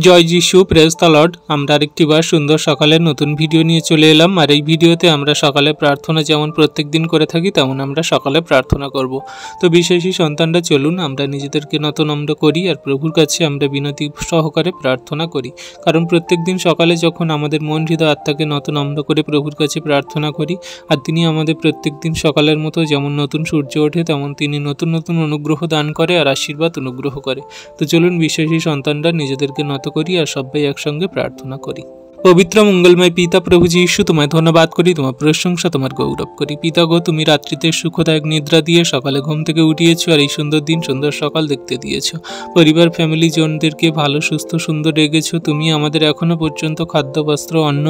জয় যিশু, praise the Lord. আমরা আরেকটিবার সুন্দর সকালের নতুন ভিডিও নিয়ে চলে এলাম। আর এই ভিডিওতে আমরা সকালে প্রার্থনা যেমন প্রত্যেক দিন করে থাকি তেমন আমরা সকালে প্রার্থনা করব। তো বিশেষই সন্তানরা চলুন আমরা নিজেদেরকে নতনম্র করি আর প্রভুর কাছে আমরা বিনতি সহকারে প্রার্থনা করি। কারণ প্রত্যেক দিন সকালে যখন আমাদের মন হৃদয় আত্মাকে নতনম্র করে প্রভুর কাছে প্রার্থনা করি, আর তিনি আমাদের প্রত্যেক দিন সকালের মতো যেমন নতুন সূর্য ওঠে তেমন তিনি নতুন নতুন অনুগ্রহ দান করে আর আশীর্বাদ অনুগ্রহ করে। তো চলুন বিশেষই সন্তানরা নিজেদেরকে নত করি আর সবাই একসঙ্গে প্রার্থনা করি। পবিত্র মঙ্গলময় পিতা প্রভু যীশু, তোমায় ধন্যবাদ করি, তোমার প্রশংসা, তোমার গৌরব করি। পিতা গো, তুমি রাত্রিতে সুখদায়ক নিদ্রা দিয়ে সকালে ঘুম থেকে উঠিয়েছো আর এই সুন্দর দিন সুন্দর সকাল দেখতে দিয়েছো। পরিবার ফ্যামিলি জনদেরকে ভালো সুস্থ সুন্দর রেখেছো। তুমি আমাদের এখনো পর্যন্ত খাদ্য বস্ত্র অন্ন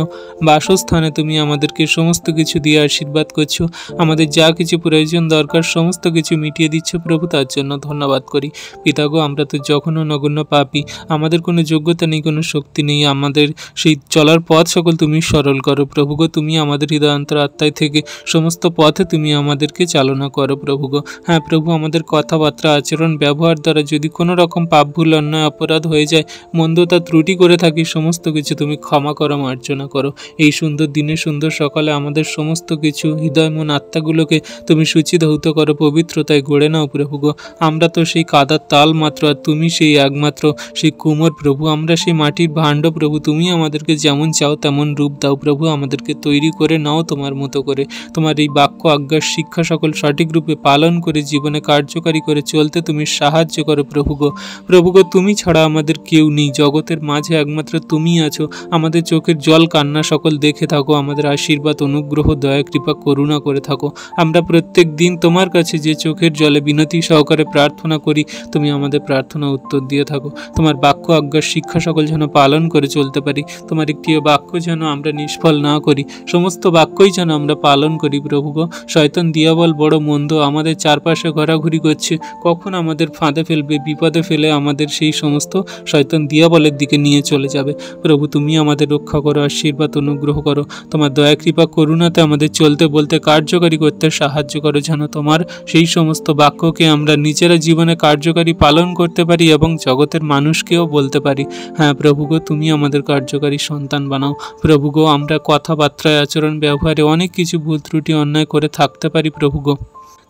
বাসস্থানে তুমি আমাদেরকে সমস্ত কিছু দিয়ে আশীর্বাদ করছো। আমাদের যা কিছু প্রয়োজন দরকার সমস্ত কিছু মিটিয়ে দিচ্ছ প্রভু, তার জন্য ধন্যবাদ করি। পিতা গো, আমরা তো যখনও নগণ্য পাপী, আমাদের কোনো যোগ্যতা নেই, কোনো শক্তি নেই, আমাদের সেই চলার পথ সকল তুমি সরল করো প্রভু গো। তুমি আমাদের হৃদয়ান্তর আত্মায় থেকে সমস্ত পথে তুমি আমাদেরকে চালনা করো প্রভু গো। হ্যাঁ প্রভু, আমাদের কথাবার্তা আচরণ ব্যবহার দ্বারা যদি কোনো রকম পাপ ভুল অন্যায় অপরাধ হয়ে যায়, মন্দতা ত্রুটি করে থাকি, সমস্ত কিছু তুমি ক্ষমা করো, মার্জনা করো। এই সুন্দর দিনে সুন্দর সকালে আমাদের সমস্ত কিছু হৃদয় মন আত্মাগুলোকে তুমি শুচিধৌত করো, পবিত্রতায় গড়ে নাও প্রভু গো। আমরা তো সেই কাদার তাল মাত্র, আর তুমি সেই একমাত্র সেই কুমোর প্রভু। আমরা সেই মাটির ভাণ্ড প্রভু। তুমি আমাদেরকে যেমন চাও তেমন রূপ দাও প্রভু, আমাদেরকে তৈরি করে নাও তোমার মতো করে। তোমার এই বাক্য আজ্ঞার শিক্ষা সকল সঠিক রূপে পালন করে জীবনে কার্যকারী করে চলতে তুমি সাহায্য করো প্রভু গো। প্রভু গো, তুমি ছাড়া আমাদের কেউ নেই, জগতের মাঝে একমাত্র তুমি আছো। আমাদের চোখের জল কান্না সকল দেখে থাকো, আমাদের আশীর্বাদ অনুগ্রহ দয়া কৃপা করুণা করে থাকো। আমরা প্রত্যেক দিন তোমার কাছে যে চোখের জলে বিনতি সহকারে প্রার্থনা করি, তুমি আমাদের প্রার্থনা উত্তর দিয়ে থাকো। তোমার বাক্য আজ্ঞার শিক্ষা সকল যেন পালন করে চলতে পারি, তোমার একটিও বাক্য যেন আমরা নিষ্ফল না করি, সমস্ত বাক্যই যেন আমরা পালন করি প্রভু গো। শয়তান দিয়াবল বড় মন্দ, আমাদের চারপাশে ঘোরাঘুরি করছে, কখন আমাদের ফাঁদে ফেলবে, বিপদে ফেলে আমাদের সেই সমস্ত শয়তান দিয়াবলের দিকে নিয়ে চলে যাবে। প্রভু তুমি আমাদের রক্ষা করো, আশীর্বাদ অনুগ্রহ করো। তোমার দয়া কৃপা করুণাতে আমাদের চলতে বলতে কার্যকারী করতে সাহায্য করো, যেন তোমার সেই সমস্ত বাক্যকে আমরা নিজেরা জীবনে কার্যকারী পালন করতে পারি এবং জগতের মানুষকেও বলতে পারি। হ্যাঁ প্রভু গো, তুমি আমাদের কার্যকারী সন্তান বানাও প্রভু গো। আমরা কথাবার্তায় আচরণ ব্যবহারে অনেক কিছু ভুল ত্রুটি অন্যায় করে থাকতে পারি প্রভু গো,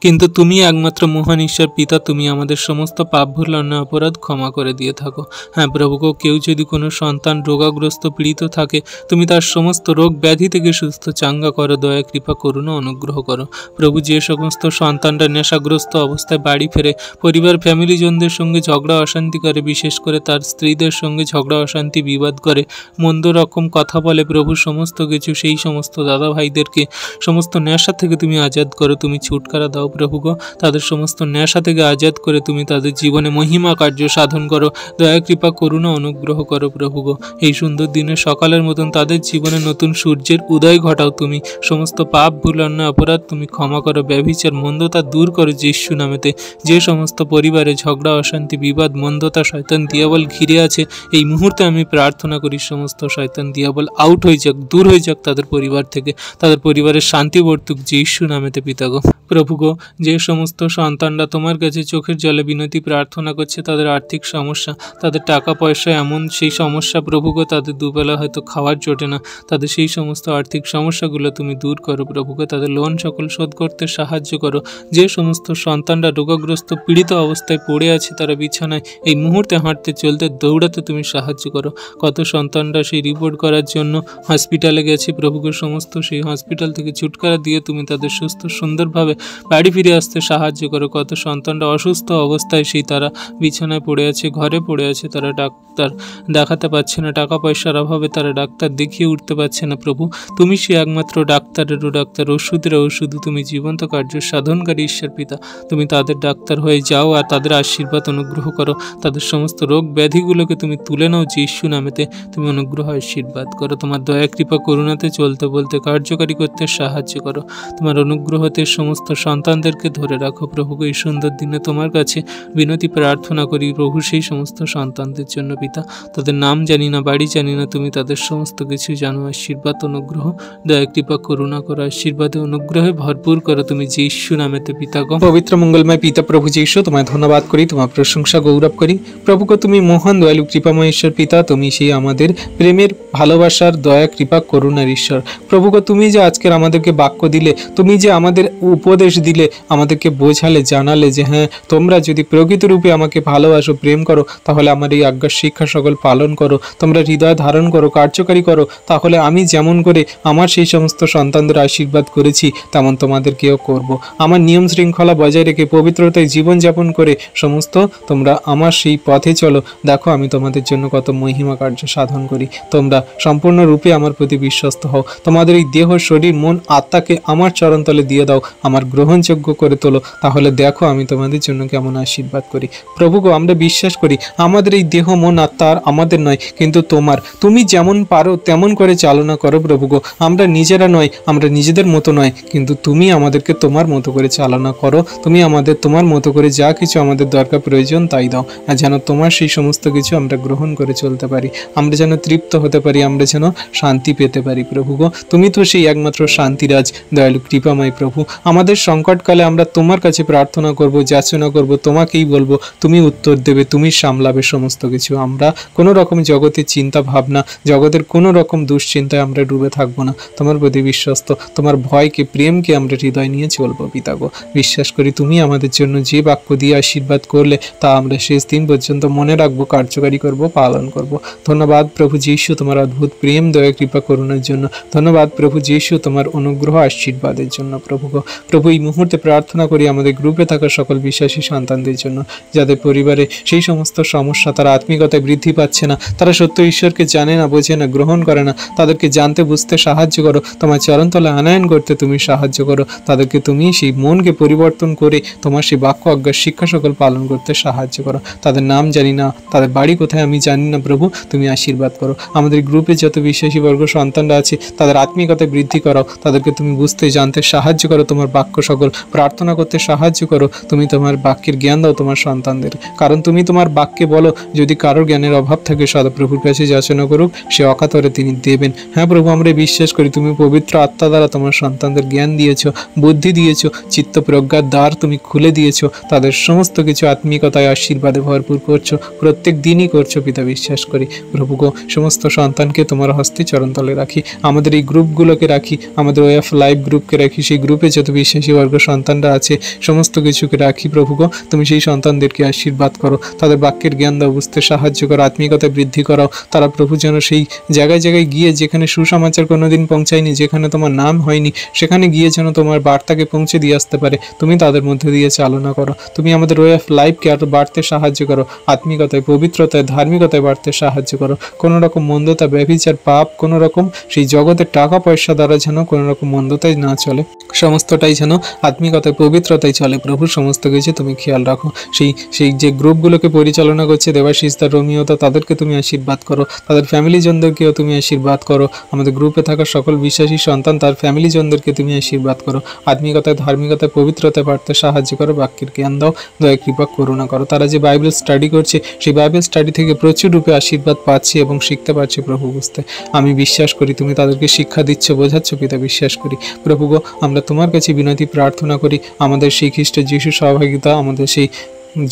কিন্তু তুমি একমাত্র মহান ঈশ্বর পিতা, তুমি আমাদের সমস্ত পাপ ভুল অন্যায় অপরাধ ক্ষমা করে দিয়ে থাকো। হ্যাঁ প্রভু গো, কেউ যদি কোনো সন্তান রোগাগ্রস্ত পীড়িত থাকে, তুমি তার সমস্ত রোগ ব্যাধি থেকে সুস্থ চাঙ্গা করো, দয়া কৃপা করুণা অনুগ্রহ করো প্রভু। যে সমস্ত সন্তানরা নেশাগ্রস্ত অবস্থায় বাড়ি ফেরে, পরিবার ফ্যামিলিজনদের সঙ্গে ঝগড়া অশান্তি করে, বিশেষ করে তার স্ত্রীদের সঙ্গে ঝগড়া অশান্তি বিবাদ করে, মন্দ রকম কথা বলে প্রভু, সমস্ত কিছু সেই সমস্ত দাদা ভাইদেরকে সমস্ত নেশা থেকে তুমি আজাদ করো, তুমি ছুটকারা দাও প্রভু গো। তাদের সমস্ত নেশা থেকে আজাদ করে তুমি তাদের জীবনে মহিমা কার্য সাধন করো, দয়া কৃপা করুণা অনুগ্রহ করো প্রভু গো। এই সুন্দর দিনে সকালের মতন তাদের জীবনে নতুন সূর্যের উদয় ঘটাও তুমি। সমস্ত পাপ ভুল অন্যায় অপরাধ তুমি ক্ষমা করো, ব্যভিচার মন্দতা দূর করো যিশু নামেতে। যে সমস্ত পরিবারে ঝগড়া অশান্তি বিবাদ মন্দতা শয়তান দিয়াবল ঘিরে আছে, এই মুহূর্তে আমি প্রার্থনা করি সমস্ত শয়তান দিয়াবল আউট হয়ে যাক, দূর হয়ে যাক তাদের পরিবার থেকে, তাদের পরিবারের শান্তি বর্তুক যিশু নামেতে পিতা গো। প্রভু গো, যে সমস্ত সন্তানরা তোমার কাছে চোখের জলে বিনতি প্রার্থনা করছে, তাদের আর্থিক সমস্যা, তাদের টাকা পয়সা এমন সেই সমস্যা প্রভু গো, তাদের দুবেলা হয়তো খাওয়ার জোটে না, তাদের সেই সমস্ত আর্থিক সমস্যাগুলো তুমি দূর করো প্রভু গো। তাদের লোন সকল শোধ করতে সাহায্য করো। যে সমস্ত সন্তানরা রোগাগ্রস্ত পীড়িত অবস্থায় পড়ে আছে, তারা বিছানায় এই মুহূর্তে হাঁটতে চলতে দৌড়াতে তুমি সাহায্য করো। কত সন্তানরা সেই রিপোর্ট করার জন্য হসপিটালে গেছে প্রভু গো, সমস্ত সেই হসপিটাল থেকে ছুটকারা দিয়ে তুমি তাদের সুস্থ সুন্দরভাবে বাড়ি ফিরে আসতে সাহায্য করো। কত সন্তানরা অসুস্থ অবস্থায় সেই তারা বিছানায় পড়ে আছে, ঘরে পড়ে আছে, তারা ডাক্তার দেখাতে পারছে না, টাকা পয়সার অভাবে তারা ডাক্তার দেখিয়ে উঠতে পারছে না প্রভু। তুমি সে একমাত্র ডাক্তারেরও ডাক্তার, ওষুধেরও ওষুধ, তুমি জীবন্ত কার্য সাধনকারী ঈশ্বর পিতা। তুমি তাদের ডাক্তার হয়ে যাও আর তাদের আশীর্বাদ অনুগ্রহ করো। তাদের সমস্ত রোগ ব্যাধিগুলোকে তুমি তুলে নাও যিশু নামেতে, তুমি অনুগ্রহ আশীর্বাদ করো। তোমার দয়া কৃপা করুণাতে চলতে বলতে কার্যকারী করতে সাহায্য করো। তোমার অনুগ্রহতে সমস্ত সমস্ত সন্তানদেরকে ধরে রাখো প্রভু। এই সুন্দর দিনে তোমার কাছে বিনতি প্রার্থনা করি প্রভু, সেই সমস্ত সন্তানদের জন্য পিতা। তাদের নাম জানি না, বাড়ি জানি না, তুমি তাদের সমস্ত কিছু জানো। আশীর্বাদ, অনুগ্রহ, দয়া, কৃপা, করুণা করো, আশীর্বাদে অনুগ্রহে ভরপুর করো তুমি যীশু নামেতে পিতা গো। পবিত্র মঙ্গলময় পিতা প্রভু যীশু, তোমায় ধন্যবাদ করি, তোমার প্রশংসা গৌরব করি প্রভু গো। তুমি মহান দয়ালু কৃপাময় ঈশ্বর পিতা, তুমি সেই আমাদের প্রেমের, ভালোবাসার, দয়া, কৃপা, করুণার ঈশ্বর প্রভু গো। তুমি যে আজকের আমাদেরকে বাক্য দিলে, তুমি যে আমাদের উপদেশ দিলে, আমাদেরকে বোঝালে, জানালে যে হ্যাঁ, তোমরা যদি প্রকৃত রূপে আমাকে ভালোবাসো, প্রেম করো, তাহলে আমার এই আজ্ঞার শিক্ষা সকল পালন করো, তোমরা হৃদয় ধারণ করো, কার্যকারী করো, তাহলে আমি যেমন করে আমার সেই সমস্ত সন্তানদের আশীর্বাদ করেছি, তেমন তোমাদেরকেও করব। আমার নিয়ম শৃঙ্খলা বজায় রেখে পবিত্রতায় জীবনযাপন করে সমস্ত তোমরা আমার সেই পথে চলো। দেখো আমি তোমাদের জন্য কত মহিমা কার্য সাধন করি। তোমরা সম্পূর্ণরূপে আমার প্রতি বিশ্বস্ত হও। তোমাদের এই দেহ, শরীর, মন, আত্মাকে আমার চরণতলে দিয়ে দাও, আমার গ্রহণযোগ্য করে তোলো। তাহলে দেখো আমি তোমাদের জন্য কেমন আশীর্বাদ করি প্রভু গো। আমরা বিশ্বাস করি আমাদের এই দেহ, মন, আত্মা আর আমাদের নয়, কিন্তু তোমার। তুমি যেমন পারো তেমন করে চালনা করো প্রভু গো। আমরা নিজেরা নয়, আমরা নিজেদের মতো নয়, কিন্তু তুমি আমাদেরকে তোমার মতো করে চালনা করো। তুমি আমাদের তোমার মতো করে যা কিছু আমাদের দরকার প্রয়োজন তাই দাও, আর যেন তোমার সেই সমস্ত কিছু আমরা গ্রহণ করে চলতে পারি, আমরা যেন তৃপ্ত হতে পারি, আমরা যেন শান্তি পেতে পারি প্রভু গো। তুমি তো সেই একমাত্র শান্তিরাজ, দয়ালু কৃপাময় প্রভু। আমাদের সংকটকালে আমরা তোমার কাছে প্রার্থনা করব, যাচনা করব, তোমাকেই বলবো, তুমি উত্তর দেবে, তুমি সামলাবে সমস্ত কিছু। আমরা কোনো রকম জগতের চিন্তা ভাবনা, জগতের কোনো রকম দুশ্চিন্তায় আমরা ডুবে থাকবো না। তোমার প্রতি বিশ্বস্ত, তোমার ভয়কে, প্রেমকে আমরা হৃদয় নিয়ে চলবো পিতা গো। বিশ্বাস করি তুমি আমাদের জন্য যে বাক্য দিয়ে আশীর্বাদ করলে, তা আমরা শেষ দিন পর্যন্ত মনে রাখবো, কার্যকারী করব, পালন করব। ধন্যবাদ প্রভু যীশু তোমার অদ্ভুত প্রেম, দয়া, কৃপা, করুণার জন্য। ধন্যবাদ প্রভু যীশু তোমার অনুগ্রহ, আশীর্বাদের জন্য প্রভু গো। প্রভু এই মুহূর্তে প্রার্থনা করি আমাদের গ্রুপে থাকা সকল বিশ্বাসী সন্তানদের জন্য, যাদের পরিবারে সেই সমস্ত সমস্যা, তারা আত্মিকতায় বৃদ্ধি পাচ্ছে না, তারা সত্য ঈশ্বরকে জানে না, বোঝে না, গ্রহণ করে না, তাদেরকে জানতে বুঝতে সাহায্য করো, তোমার চরণতলে আনয়ন করতে তুমি সাহায্য করো। তাদেরকে তুমি সেই মনকে পরিবর্তন করে তোমার সেই বাক্য, আজ্ঞার শিক্ষা সকল পালন করতে সাহায্য করো। তাদের নাম জানি না, তাদের বাড়ি কোথায় আমি জানি না প্রভু, তুমি আশীর্বাদ করো। আমাদের গ্রুপে যত বিশ্বাসী বর্গ সন্তানরা আছে, তাদের আত্মিকতায় বৃদ্ধি করো, তাদেরকে তুমি বুঝতে, জানতে সাহায্য করো, তোমার বাক্য সকল প্রার্থনা করতে সাহায্য করো। তুমি তোমার বাক্যের জ্ঞান দাও তোমার সন্তানদের, কারণ তুমি তোমার বাক্যে বলো, যদি কারোর জ্ঞানের অভাব থাকে সদাপ্রভুর কাছে যাচনা করুক, সে অকাতরে তিনি দেবেন। হ্যাঁ প্রভু, আমরা বিশ্বাস করি তুমি পবিত্র আত্মা দ্বারা তোমার সন্তানদের জ্ঞান দিয়েছো, বুদ্ধি দিয়েছো, চিত্ত প্রজ্ঞার দ্বার তুমি খুলে দিয়েছো, তাদের সমস্ত কিছু আত্মিকতায়, আশীর্বাদে ভরপুর করছো, প্রত্যেক দিনই করছো পিতা। বিশ্বাস করি প্রভু গো, সমস্ত সন্তানকে তোমার হস্তে চরণতলে রাখি, আমাদের এই গ্রুপগুলোকে রাখি, আমাদের ওয়ে অফ লাইফ গ্রুপকে রাখি, সেই গ্রুপে যত বিশ্বাসী বর্গ সন্তানরা আছে সমস্ত কিছুকে রাখি প্রভু গো। তুমি সেই সন্তানদেরকে আশীর্বাদ করো, তাদের বাক্যের জ্ঞান দাও, বুঝতে সাহায্য করো, আত্মিকতা বৃদ্ধি করাও। তারা প্রভু যেন সেই জায়গায় জায়গায় গিয়ে, যেখানে সুসমাচার কোনোদিন পৌঁছায়নি, যেখানে তোমার নাম হয়নি, সেখানে গিয়ে যেন তোমার বার্তাকে পৌঁছে দিয়ে আসতে পারে। তুমি তাদের মধ্যে দিয়ে চালনা করো, তুমি আমাদের ওয়ে অফ লাইফকে আরো বাড়তে সাহায্য করো, আত্মিকতায়, পবিত্রতায়, ধার্মিকতায় বাড়তে সাহায্য করো। কোনো রকম মন্দতা, ব্যভিচার, পাপ, কোনো রকম সেই জগতের টাকা পয়সা দ্বারা যেন কোনো রকম মন্দতায় না চলে, সমস্তটাই যেন আত্মিকতায়, পবিত্রতায় চলে প্রভু। সমস্ত কিছু তুমি খেয়াল রাখো। সেই যে গ্রুপগুলোকে পরিচালনা করছে দেবাশিস, তার রমিয়তা, তাদেরকে তুমি আশীর্বাদ করো, তাদের ফ্যামিলি জনদেরকেও তুমি আশীর্বাদ করো। আমাদের গ্রুপে থাকা সকল বিশ্বাসী সন্তান, তার ফ্যামিলি জনদেরকে তুমি আশীর্বাদ করো, আত্মিকতায়, ধার্মিকতায়, পবিত্রতায় বাড়তে সাহায্য করো, বাক্যের জ্ঞান দাও, দয়া, কৃপা, করুণা করো। তারা যে বাইবেল স্টাডি করছে, সেই বাইবেল স্টাডি থেকে প্রচুর রূপে আশীর্বাদ পাচ্ছে এবং শিখতে পারছে প্রভু। বুঝতে আমি বিশ্বাস করি তুমি তাদেরকে শিক্ষা দিচ্ছ, বোঝাচ্ছ পিতা। বিশ্বাস করি প্রভু গো, আমরা তোমার কাছে বিনতি প্রার্থনা করি, আমাদের সেই খ্রিস্ট যিশু সহভাগিতা, আমাদের সেই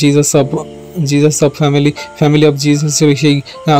Jesus of family of Jesus, সেই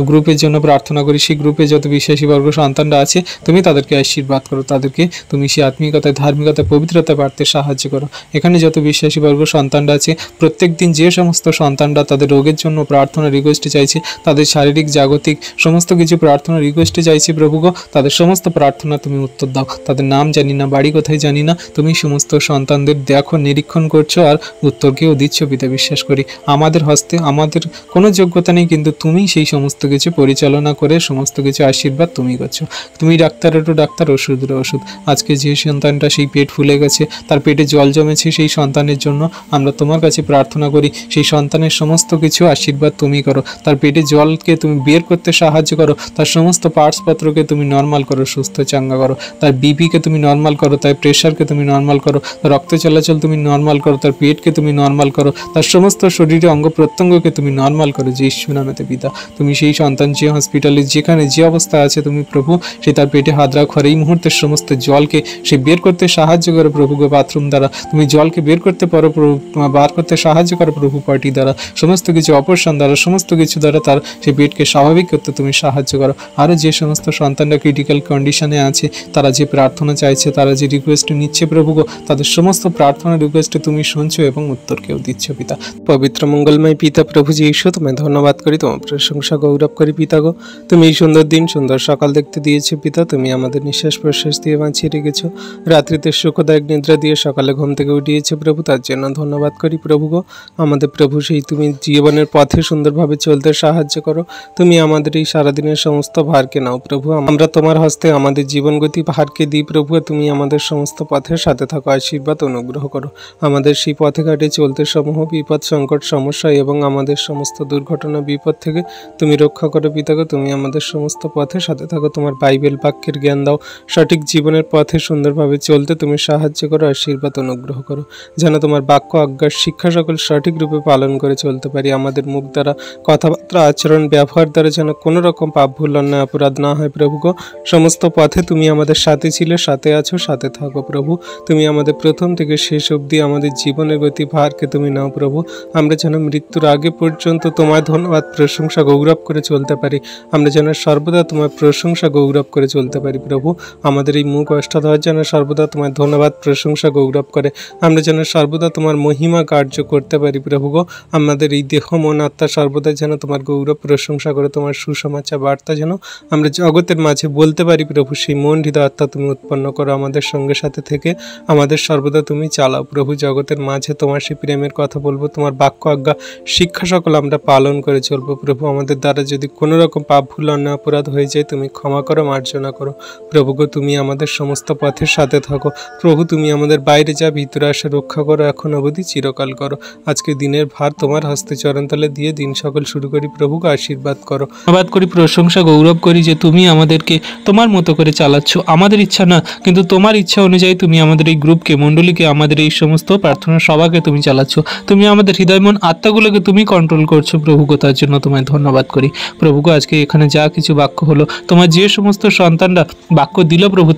গ্রুপের জন্য প্রার্থনা করি। সেই গ্রুপে যত বিশ্বাসী বর্গ সন্তানরা আছে, তুমি তাদেরকে আশীর্বাদ করো, তাদেরকে তুমি সেই আত্মিকতায়, ধার্মিকতায়, পবিত্রতায় বাড়তে সাহায্য করো। এখানে যত বিশ্বাসী বর্গ সন্তানরা আছে, প্রত্যেক দিন যে সমস্ত সন্তানরা তাদের রোগের জন্য প্রার্থনা রিকোয়েস্টে চাইছে, তাদের শারীরিক, জাগতিক সমস্ত কিছু প্রার্থনা রিকোয়েস্টে চাইছে প্রভু গো, তাদের সমস্ত প্রার্থনা তুমি উত্তর দাও। তাদের নাম জানি না, বাড়ি কোথায় জানি না, তুমি সমস্ত সন্তানদের দেখো, নিরীক্ষণ করছো আর উত্তরকেও দিচ্ছ পিতা। বিশ্বাস করি আমাদের হস্তে আসতে আমাদের কোনো যোগ্যতা নেই, কিন্তু তুমি সেই সমস্ত কিছু পরিচালনা করে সমস্ত কিছু আশীর্বাদ তুমি করছো। তুমি ডাক্তারেরও ডাক্তার, ওষুধেরও ওষুধ। আজকে যে সন্তানটা সেই পেট ফুলে গেছে, তার পেটে জল জমেছে, সেই সন্তানের জন্য আমরা তোমার কাছে প্রার্থনা করি সেই সন্তানের সমস্ত কিছু আশীর্বাদ তুমি করো। তার পেটে জলকে তুমি বের করতে সাহায্য করো, তার সমস্ত পার্টসপত্রকে তুমি নর্মাল করো, সুস্থ চাঙ্গা করো। তার বিপিকে তুমি নর্মাল করো, তার প্রেশারকে তুমি নর্মাল করো, তার রক্ত চলাচল তুমি নর্মাল করো, তার পেটকে তুমি নর্মাল করো, তার সমস্ত শরীরে অঙ্গ প্রত্যঙ্গকে তুমি নর্মাল করো যীশু নামেতে পিতা। তুমি সেই সন্তান যে হসপিটালে যেখানে যে অবস্থা আছে তুমি প্রভু সে তার পেটে হাত রাখো, আর এই মুহূর্তে সমস্ত জলকে সে বের করতে সাহায্য করো প্রভু গো। বাথরুম দ্বারা তুমি জলকে বের করতে পারো প্রভু, বার করতে সাহায্য করো প্রভু। পার্টি দ্বারা সমস্ত কিছু অপারেশন দ্বারা সমস্ত কিছু দ্বারা তার সেই পেটকে স্বাভাবিক করতে তুমি সাহায্য করো। আরও যে সমস্ত সন্তানরা ক্রিটিক্যাল কন্ডিশনে আছে, তারা যে প্রার্থনা চাইছে, তারা যে রিকোয়েস্ট নিচ্ছে প্রভু গো, তাদের সমস্ত প্রার্থনা রিকোয়েস্টে তুমি শুনছো এবং উত্তরকেও দিচ্ছ পিতা। পবিত্র মঙ্গলময় পিতা প্রভু যীশু, তোমায় ধন্যবাদ করি, তোমার প্রশংসা গৌরব করি পিতা গো। তুমি এই সুন্দর দিন সুন্দর সকাল দেখতে দিয়েছো পিতা। তুমি আমাদের নিঃশ্বাস প্রশ্বাস দিয়ে বাঁচিয়ে রেখেছো, রাত্রিতে সুখদায়ক নিদ্রা দিয়ে সকালে ঘুম থেকে উঠিয়েছো প্রভু, তার জন্য ধন্যবাদ করি প্রভু গো। আমাদের প্রভু সেই তুমি জীবনের পথে সুন্দরভাবে চলতে সাহায্য করো। তুমি আমাদের এই সারাদিনের সমস্ত ভারকে নাও প্রভু, আমরা তোমার হস্তে আমাদের জীবনগতি ভারকে দিই প্রভু। তুমি আমাদের সমস্ত পথের সাথে থাকো, আশীর্বাদ অনুগ্রহ করো। আমাদের সেই পথে ঘাটে চলতে সমূহ বিপদ সংকট সমস্যা এবং আমাদের সমস্ত দুর্ঘটনা বিপদ থেকে তুমি রক্ষা করো পিতাগো। তুমি আমাদের সমস্ত পথের সাথে থাকো, তোমার বাইবেল বাক্যের জ্ঞান দাও, সঠিক জীবনের পথে সুন্দরভাবে চলতে তুমি সাহায্য করো, আশীর্বাদ অনুগ্রহ করো। যেন তোমার বাক্য আজ্ঞার শিক্ষা সকল সঠিক রূপে পালন করে চলতে পারি। আমাদের মুখ দ্বারা কথাবার্তা আচরণ ব্যবহার দ্বারা যেন কোনো রকম পাপ ভুল অন্যায় অপরাধ না হয় প্রভু গো। সমস্ত পথে তুমি আমাদের সাথে ছিলে, সাথে আছো, সাথে থাকো প্রভু। তুমি আমাদের প্রথম থেকে শেষ অবধি আমাদের জীবনের গতি ভারকে তুমি নাও প্রভু। আমরা যেন মৃত্যুর আগে পর্যন্ত তোমার ধন্যবাদ প্রশংসা গৌরব করে চলতে পারি। আমরা যেন সর্বদা তোমার প্রশংসা গৌরব করে চলতে পারি প্রভু। আমাদের এই মুখ অষ্টাদশ যেন সর্বদা তোমার ধন্যবাদ প্রশংসা গৌরব করে। আমরা যেন সর্বদা তোমার মহিমা কার্য করতে পারি প্রভু গো। আমাদের এই দেহ মন আত্মা সর্বদা যেন তোমার গৌরব প্রশংসা করে, তোমার সুসমাচার বার্তা যেন আমরা জগতের মাঝে বলতে পারি প্রভু। সেই মন হৃদয় আত্মা তুমি উৎপন্ন করো আমাদের সঙ্গে সাথে থেকে, আমাদের সর্বদা তুমি চালাও প্রভু। জগতের মাঝে তোমার সেই প্রেমের কথা বলবো, তোমার বাক্য আজ্ঞা শিক্ষা সকল আমরা পালন করে চলবো প্রভু। আমাদের দ্বারা যদি কোনো রকম পাপ ভুল অন্যায় অপরাধ হয়ে যায় তুমি ক্ষমা করো, মার্জনা করো প্রভু গো। তুমি আমাদের সমস্ত পথের সাথে থাকো প্রভু। তুমি আমাদের বাইরে যা ভিতরে আসে রক্ষা করো, এখন অবধি চিরকাল করো। আজকে দিনের ভার তোমার হস্তে চরণতলে দিয়ে দিন সকল শুরু করি প্রভু, আশীর্বাদ করো। ধন্যবাদ করি, প্রশংসা গৌরব করি যে তুমি আমাদেরকে তোমার মতো করে চালাচ্ছ। আমাদের ইচ্ছা না, কিন্তু তোমার ইচ্ছা অনুযায়ী তুমি আমাদের এই গ্রুপকে, মণ্ডলীকে, আমাদের এই সমস্ত প্রার্থনা সভাকে তুমি চালাচ্ছ। তুমি আমাদের হৃদয় মন আত্মাগুলোকে তুমি কন্ট্রোল করছো প্রভু গো, তার জন্য তোমায় ধন্যবাদ করি প্রভু গো। আজকে এখানে যা কিছু বাক্য হলো, তোমার যে সমস্ত সন্তানরা বাক্য দিল প্রভু,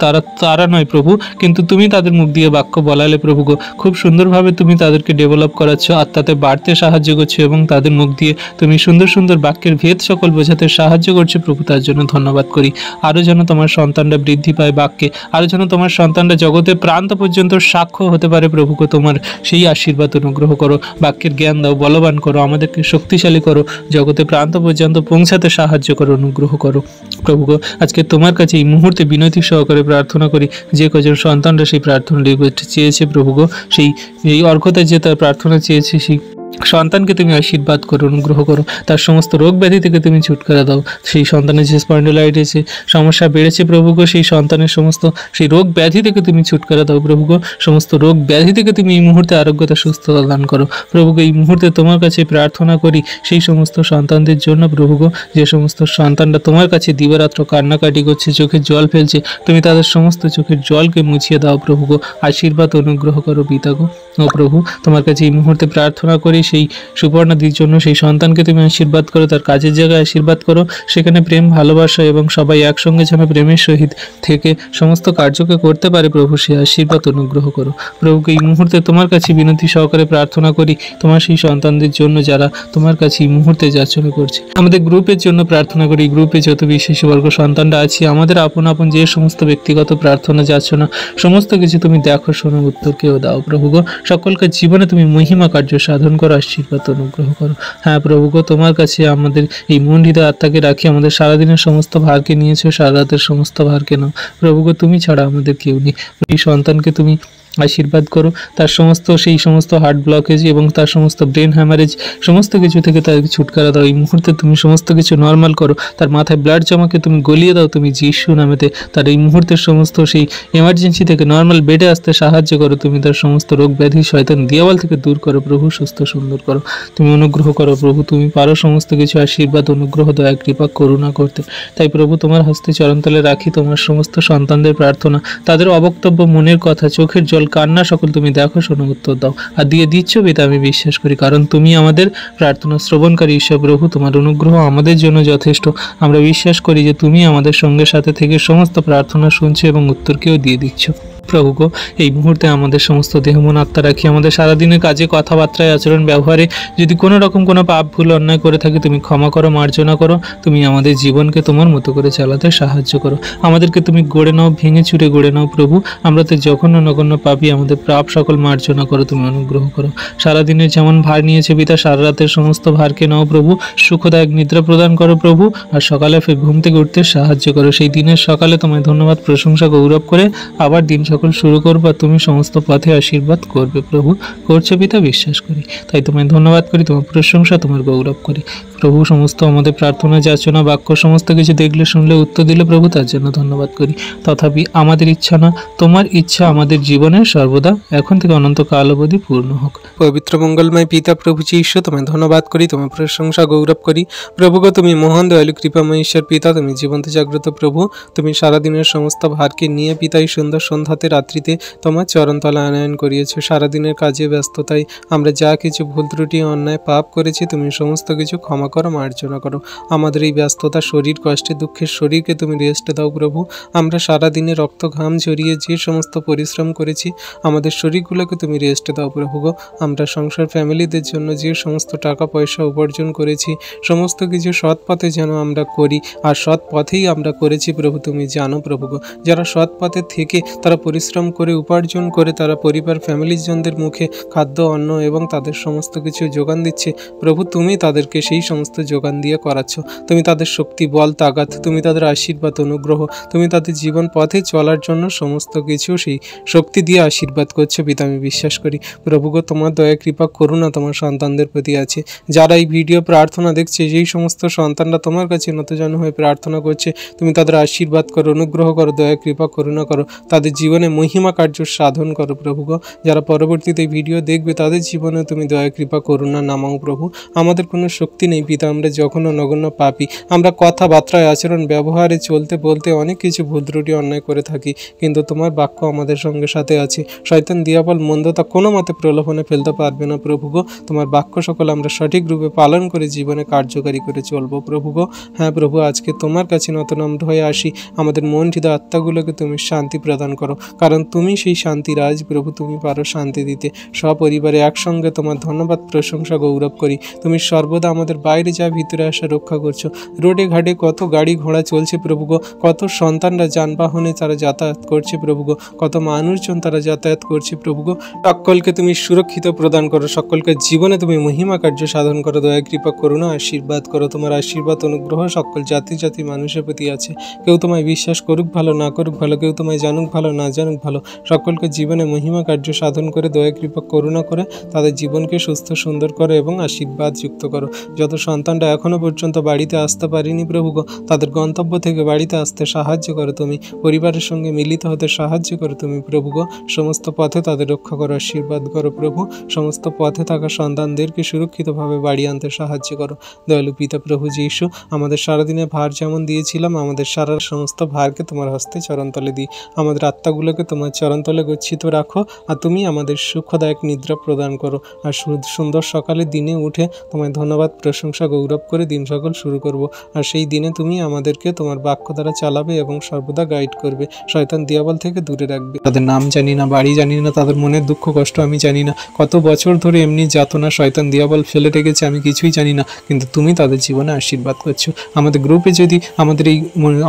তারা নয় প্রভু, কিন্তু তুমি তাদের মুখ দিয়ে বাক্য বলালে প্রভু গো। খুব সুন্দরভাবে তুমি তাদেরকে ডেভেলপ করাচ্ছ, আত্মাতে বাড়তে সাহায্য করছো এবং তাদের মুখ দিয়ে তুমি সুন্দর সুন্দর বাক্যের ভেদ সকল বোঝাতে সাহায্য করছো প্রভু, তার জন্য ধন্যবাদ করি। আরও যেন তোমার সন্তানরা বৃদ্ধি পায় বাক্যে, আরও যেন তোমার সন্তানরা জগতের প্রান্ত পর্যন্ত সাক্ষ্য হতে পারে প্রভু গো। তোমার সেই আশীর্বাদ অনুগ্রহ করো, বাক্যের জ্ঞান দাও, বলবান করো, আমাদেরকে শক্তিশালী করো, জগতে প্রান্ত পর্যন্ত পৌঁছাতে সাহায্য করো, অনুগ্রহ করো প্রভু গো। আজকে তোমার কাছে এই মুহূর্তে বিনতি সহকারে প্রার্থনা করি, যে কজন সন্তানরা সেই প্রার্থনা রিকোয়েস্ট চেয়েছে প্রভু গো, সেই অর্ঘতা যে তার প্রার্থনা চেয়েছে, সেই সন্তানকে তুমি আশীর্বাদ করো, অনুগ্রহ করো, তার সমস্ত রোগ ব্যাধি থেকে তুমি ছুটকারা দাও। সেই সন্তানের যে স্পন্ডাইলাইটিসে সমস্যা বেড়েছে প্রভু গো, সেই সন্তানের সমস্ত সেই রোগ ব্যাধি থেকে তুমি ছুটকারা দাও প্রভু গো। সমস্ত রোগ ব্যাধি থেকে তুমি এই মুহূর্তে আরোগ্যতা সুস্থতা দান করো প্রভু গো। এই মুহূর্তে তোমার কাছে প্রার্থনা করি সেই সমস্ত সন্তানদের জন্য প্রভু গো, যে সমস্ত সন্তানরা তোমার কাছে দিবারাত্র কান্নাকাটি করছে, চোখের জল ফেলছে, তুমি তাদের সমস্ত চোখের জলকে মুছিয়ে দাও প্রভু গো, আশীর্বাদ অনুগ্রহ করো পিতা গো। ও প্রভু, তোমার কাছে এই মুহূর্তে প্রার্থনা করি সেই সুপর্ণাদির জন্য, সেই সন্তানকে তুমি আশীর্বাদ করো, তার কাজের জায়গায় আশীর্বাদ করো, সেখানে প্রেম ভালোবাসা এবং সবাই একসঙ্গে যেন প্রেমের সহিত থেকে সমস্ত কার্যকে করতে পারে প্রভু, সে আশীর্বাদ অনুগ্রহ করো প্রভুকে। এই মুহূর্তে তোমার কাছে বিনতি সহকারে প্রার্থনা করি তোমার সেই সন্তানদের জন্য যারা তোমার কাছে এই মুহূর্তে যাচনা করছে। আমাদের গ্রুপের জন্য প্রার্থনা করি, গ্রুপে যত বিশেষ বর্গ সন্তানরা আছি, আমাদের আপন আপন যে সমস্ত ব্যক্তিগত প্রার্থনা যাচনা সমস্ত কিছু তুমি দেখো, শোনো, উত্তর কেউ দাও প্রভু গো। সকলকে জীবনে তুমি মহিমা কার্য সাধন করো, আশীর্বাদ অনুগ্রহ করো। হ্যাঁ প্রভু গো, তোমার কাছে আমাদের এই মন হৃদয় আত্মাকে রাখি, আমাদের সারাদিনের সমস্ত ভারকে নিয়েছো, সারা রাতের সমস্ত ভারকে নাও প্রভু গো। তুমি ছাড়া আমাদের কেউ নেই। এই সন্তানকে তুমি আশীর্বাদ করো। তার সেই সমস্ত হার্ট ব্লকেজ এবং তার সমস্ত ব্রেন হ্যামারেজ সমস্ত কিছু থেকে তাকে ছুটকারা দাও। এই মুহূর্তে তুমি সমস্ত কিছু নর্মাল করো। তার মাথায় ব্লাড জমাকে তুমি গলিয়ে দাও তুমি যিশু নামেতে। তার এই মুহূর্তের সমস্ত সেই এমার্জেন্সি থেকে নর্মাল বেডে আসতে সাহায্য করো। তুমি তার সমস্ত রোগ ব্যাধি শয়তান দিয়াবল থেকে দূর করো প্রভু, সুস্থ সুন্দর করো। তুমি অনুগ্রহ করো প্রভু, তুমি পারো সমস্ত কিছু আশীর্বাদ, অনুগ্রহ, দয়া, কৃপা, করুণা করতে। তাই প্রভু তোমার হস্তে চরণতলে রাখি তোমার সমস্ত সন্তানদের প্রার্থনা, তাদের অবক্তব্য, মনের কথা, চোখের জল, কান্না সকল তুমি দেখো, শোনো, উত্তর দাও আর দিয়ে দিচ্ছ পিতা। আমি বিশ্বাস করি, কারণ তুমি আমাদের প্রার্থনা শ্রবণকারী ঈশ্বর প্রভু। তোমার অনুগ্রহ আমাদের জন্য যথেষ্ট। আমরা বিশ্বাস করি যে তুমি আমাদের সঙ্গে সাথে থেকে সমস্ত প্রার্থনা শুনছো এবং উত্তরকেও দিয়ে দিচ্ছ প্রভু গো। এই মুহূর্তে আমাদের সমস্ত দেহ মন আত্মা রাখি, আমাদের সারাদিনের কাজে, কথাবার্তায়, আচরণ, ব্যবহারে যদি কোনো রকম কোনো পাপ, ভুল, অন্যায় করে থাকি তুমি ক্ষমা করো, মার্জনা করো। তুমি আমাদের জীবনকে তোমার মতো করে চালাতে সাহায্য করো। আমাদেরকে তুমি গড়ে নাও, ভেঙে চুরে গড়ে নাও প্রভু। আমরা তো জঘন্য নগণ্য পাপী, আমাদের পাপ সকল মার্জনা করো, তুমি অনুগ্রহ করো। সারাদিনের যেমন ভার নিয়েছে পিতা, সারা রাতের সমস্ত ভারকে নাও প্রভু। সুখদায়ক নিদ্রা প্রদান করো প্রভু, আর সকালে ফের ঘুম থেকে উঠতে সাহায্য করো। সেই দিনের সকালে তোমায় ধন্যবাদ, প্রশংসা, গৌরব করে আবার দিন সকল শুরু করবো। তুমি সমস্ত পথে আশীর্বাদ করবে প্রভু, করছো পিতা, বিশ্বাস করি। তাই তোমায় ধন্যবাদ করি, তোমার প্রশংসা, তোমার গৌরব করি প্রভু। সমস্ত আমাদের প্রার্থনা, যাচনা, বাক্য সমস্ত কিছু দেখলে, শুনলে, উত্তর দিলে প্রভু, তার জন্য ধন্যবাদ করি। তথাপি আমাদের ইচ্ছা না, তোমার ইচ্ছা আমাদের জীবনে সর্বদা এখন থেকে অনন্তকাল অবধি পূর্ণ হোক। পবিত্র মঙ্গলময় পিতা প্রভু যীশু, তোমায় ধন্যবাদ করি, তোমার প্রশংসা, গৌরব করি প্রভু গো। তুমি মহান দয়ালু কৃপাময় ঈশ্বর পিতা, তুমি জীবন্ত জাগ্রত প্রভু। তুমি সারাদিনের সমস্ত ভারকে নিয়ে পিতা এই সুন্দর সন্ধ্যাতে, রাত্রিতে তোমার চরণতলা আনয়ন করিয়েছো। সারাদিনের কাজে, ব্যস্ততায় আমরা যা কিছু ভুল ত্রুটি, অন্যায়, পাপ করেছি তুমি সমস্ত কিছু ক্ষমা করো, মার্জনা করো। আমাদের এই ব্যস্ততা, শরীর কষ্টে, দুঃখের শরীরকে তুমি রেস্ট দাও প্রভু। আমরা সারাদিনে রক্ত ঘাম ঝরিয়ে যে সমস্ত পরিশ্রম করেছি আমাদের শরীরগুলোকে তুমি রেস্ট দাও প্রভু গো। আমরা সংসার, ফ্যামিলিদের জন্য যে সমস্ত টাকা পয়সা উপার্জন করেছি সমস্ত কিছু সৎ পথে যেন আমরা করি, আর সৎ পথেই আমরা করেছি প্রভু, তুমি জানো প্রভু গো। যারা সৎ পথে থেকে তারা পরিশ্রম করে, উপার্জন করে, তারা পরিবার, ফ্যামিলিজনদের মুখে খাদ্য, অন্ন এবং তাদের সমস্ত কিছু যোগান দিচ্ছে প্রভু, তুমি তাদেরকে সেই সমস্ত যোগান দিয়ে করাচ্ছ। তুমি তাদের শক্তি, বল, তাগাত, তুমি তাদের আশীর্বাদ, অনুগ্রহ, তুমি তাদের জীবন পথে চলার জন্য সমস্ত কিছু সেই শক্তি দিয়ে আশীর্বাদ করছো পিতা, আমি বিশ্বাস করি প্রভু গো। তোমার দয়া, কৃপা, করুণা তোমার সন্তানদের প্রতি আছে। যারা এই ভিডিও প্রার্থনা দেখছে, যেই সমস্ত সন্তানরা তোমার কাছে নতজন হয়ে প্রার্থনা করছে, তুমি তাদের আশীর্বাদ করো, অনুগ্রহ করো, দয়া, কৃপা, করুণা করো, তাদের জীবনে মহিমা কার্য সাধন করো প্রভু গো। যারা পরবর্তীতে ভিডিও দেখবে তাদের জীবনে তুমি দয়া, কৃপা, করুণা নামাও প্রভু। আমাদের কোনো শক্তি নেই পিতা, আমরা যখনও নগণ্য পাপী। আমরা কথাবার্তায়, আচরণ, ব্যবহারে, চলতে বলতে অনেক কিছু ভুল ত্রুটি, অন্যায় করে থাকি, কিন্তু তোমার বাক্য আমাদের সঙ্গে সাথে আছে। শয়তান দিয়াবল মন্দতা কোনো মতে প্রলোভনে ফেলতে পারবে না প্রভু গো। তোমার বাক্য সকল আমরা সঠিক রূপে পালন করে জীবনে কার্যকারী করে চলবো প্রভু গো। হ্যাঁ প্রভু, আজকে তোমার কাছে নতনম্র হয়ে আসি। আমাদের মন, হৃদয়, আত্মাগুলোকে তুমি শান্তি প্রদান করো, কারণ তুমি সেই শান্তি রাজ প্রভু। তুমি পারো শান্তি দিতে। সপরিবারে একসঙ্গে তোমার ধন্যবাদ, প্রশংসা, গৌরব করি। তুমি সর্বদা আমাদের বাইরে যা ভিতরে আসা রক্ষা করছো। রোডে ঘাটে কত গাড়ি ঘোড়া চলছে প্রভু গো, কত সন্তানরা যানবাহনে তারা যাতায়াত করছে প্রভু গো, কত মানুষজন তারা যাতায়াত করছে প্রভু গো। সকলকে তুমি সুরক্ষিত প্রদান করো, সকলকে জীবনে তুমি মহিমা কার্য সাধন করো, দয়া, কৃপা, করুণা, আশীর্বাদ করো। তোমার আশীর্বাদ, অনুগ্রহ সকল জাতি জাতি মানুষের প্রতি আছে। কেউ তোমায় বিশ্বাস করুক ভালো, না করুক ভালো, কেউ তোমায় জানুক ভালো, না জানুক ভালো, সকলকে জীবনে মহিমা কার্য সাধন করে, দয়া, কৃপা, করুণা করে তাদের জীবনকে সুস্থ, সুন্দর করো এবং আশীর্বাদ যুক্ত করো। যত সন্তানরা এখনো পর্যন্ত বাড়িতে আসতে পারেনি প্রভু গো, তাদের গন্তব্য থেকে বাড়িতে আসতে সাহায্য করো তুমি, পরিবারের সঙ্গে মিলিত হতে সাহায্য করো তুমি প্রভু গো। সমস্ত পথে তাদের রক্ষা করো, আশীর্বাদ করো প্রভু। সমস্ত পথে থাকা সন্তানদেরকে সুরক্ষিতভাবে বাড়ি আনতে সাহায্য করো দয়ালু পিতা প্রভু যীশু। আমাদের সারাদিনে ভার যেমন দিয়েছিলাম, আমাদের সারা সমস্ত ভারকে তোমার হস্তে চরণতলে দিই। আমাদের আত্মাগুলোকে তোমার চরণতলে গচ্ছিত রাখো, আর তুমি আমাদের সুখদায়ক নিদ্রা প্রদান করো। আর সুন্দর সকালে দিনে উঠে তোমায় ধন্যবাদ, প্রশংসা, গৌরব করে দিন সকল শুরু করব। আর সেই দিনে তুমি আমাদেরকে তোমার বাক্য দ্বারা চালাবে এবং সর্বদা গাইড করবে। শয়তান দিয়াবল থেকে দূরে রাখবে। তাদের নাম জানি না, বাড়ি জানি না, তাদের মনের দুঃখ কষ্ট আমি জানি না, কত বছর ধরে এমনি যাতনা শয়তান দিয়াবল ফেলে রেখেছে আমি কিছুই জানি না, কিন্তু তুমি তাদের জীবনে আশীর্বাদ করছো। আমাদের গ্রুপে যদি,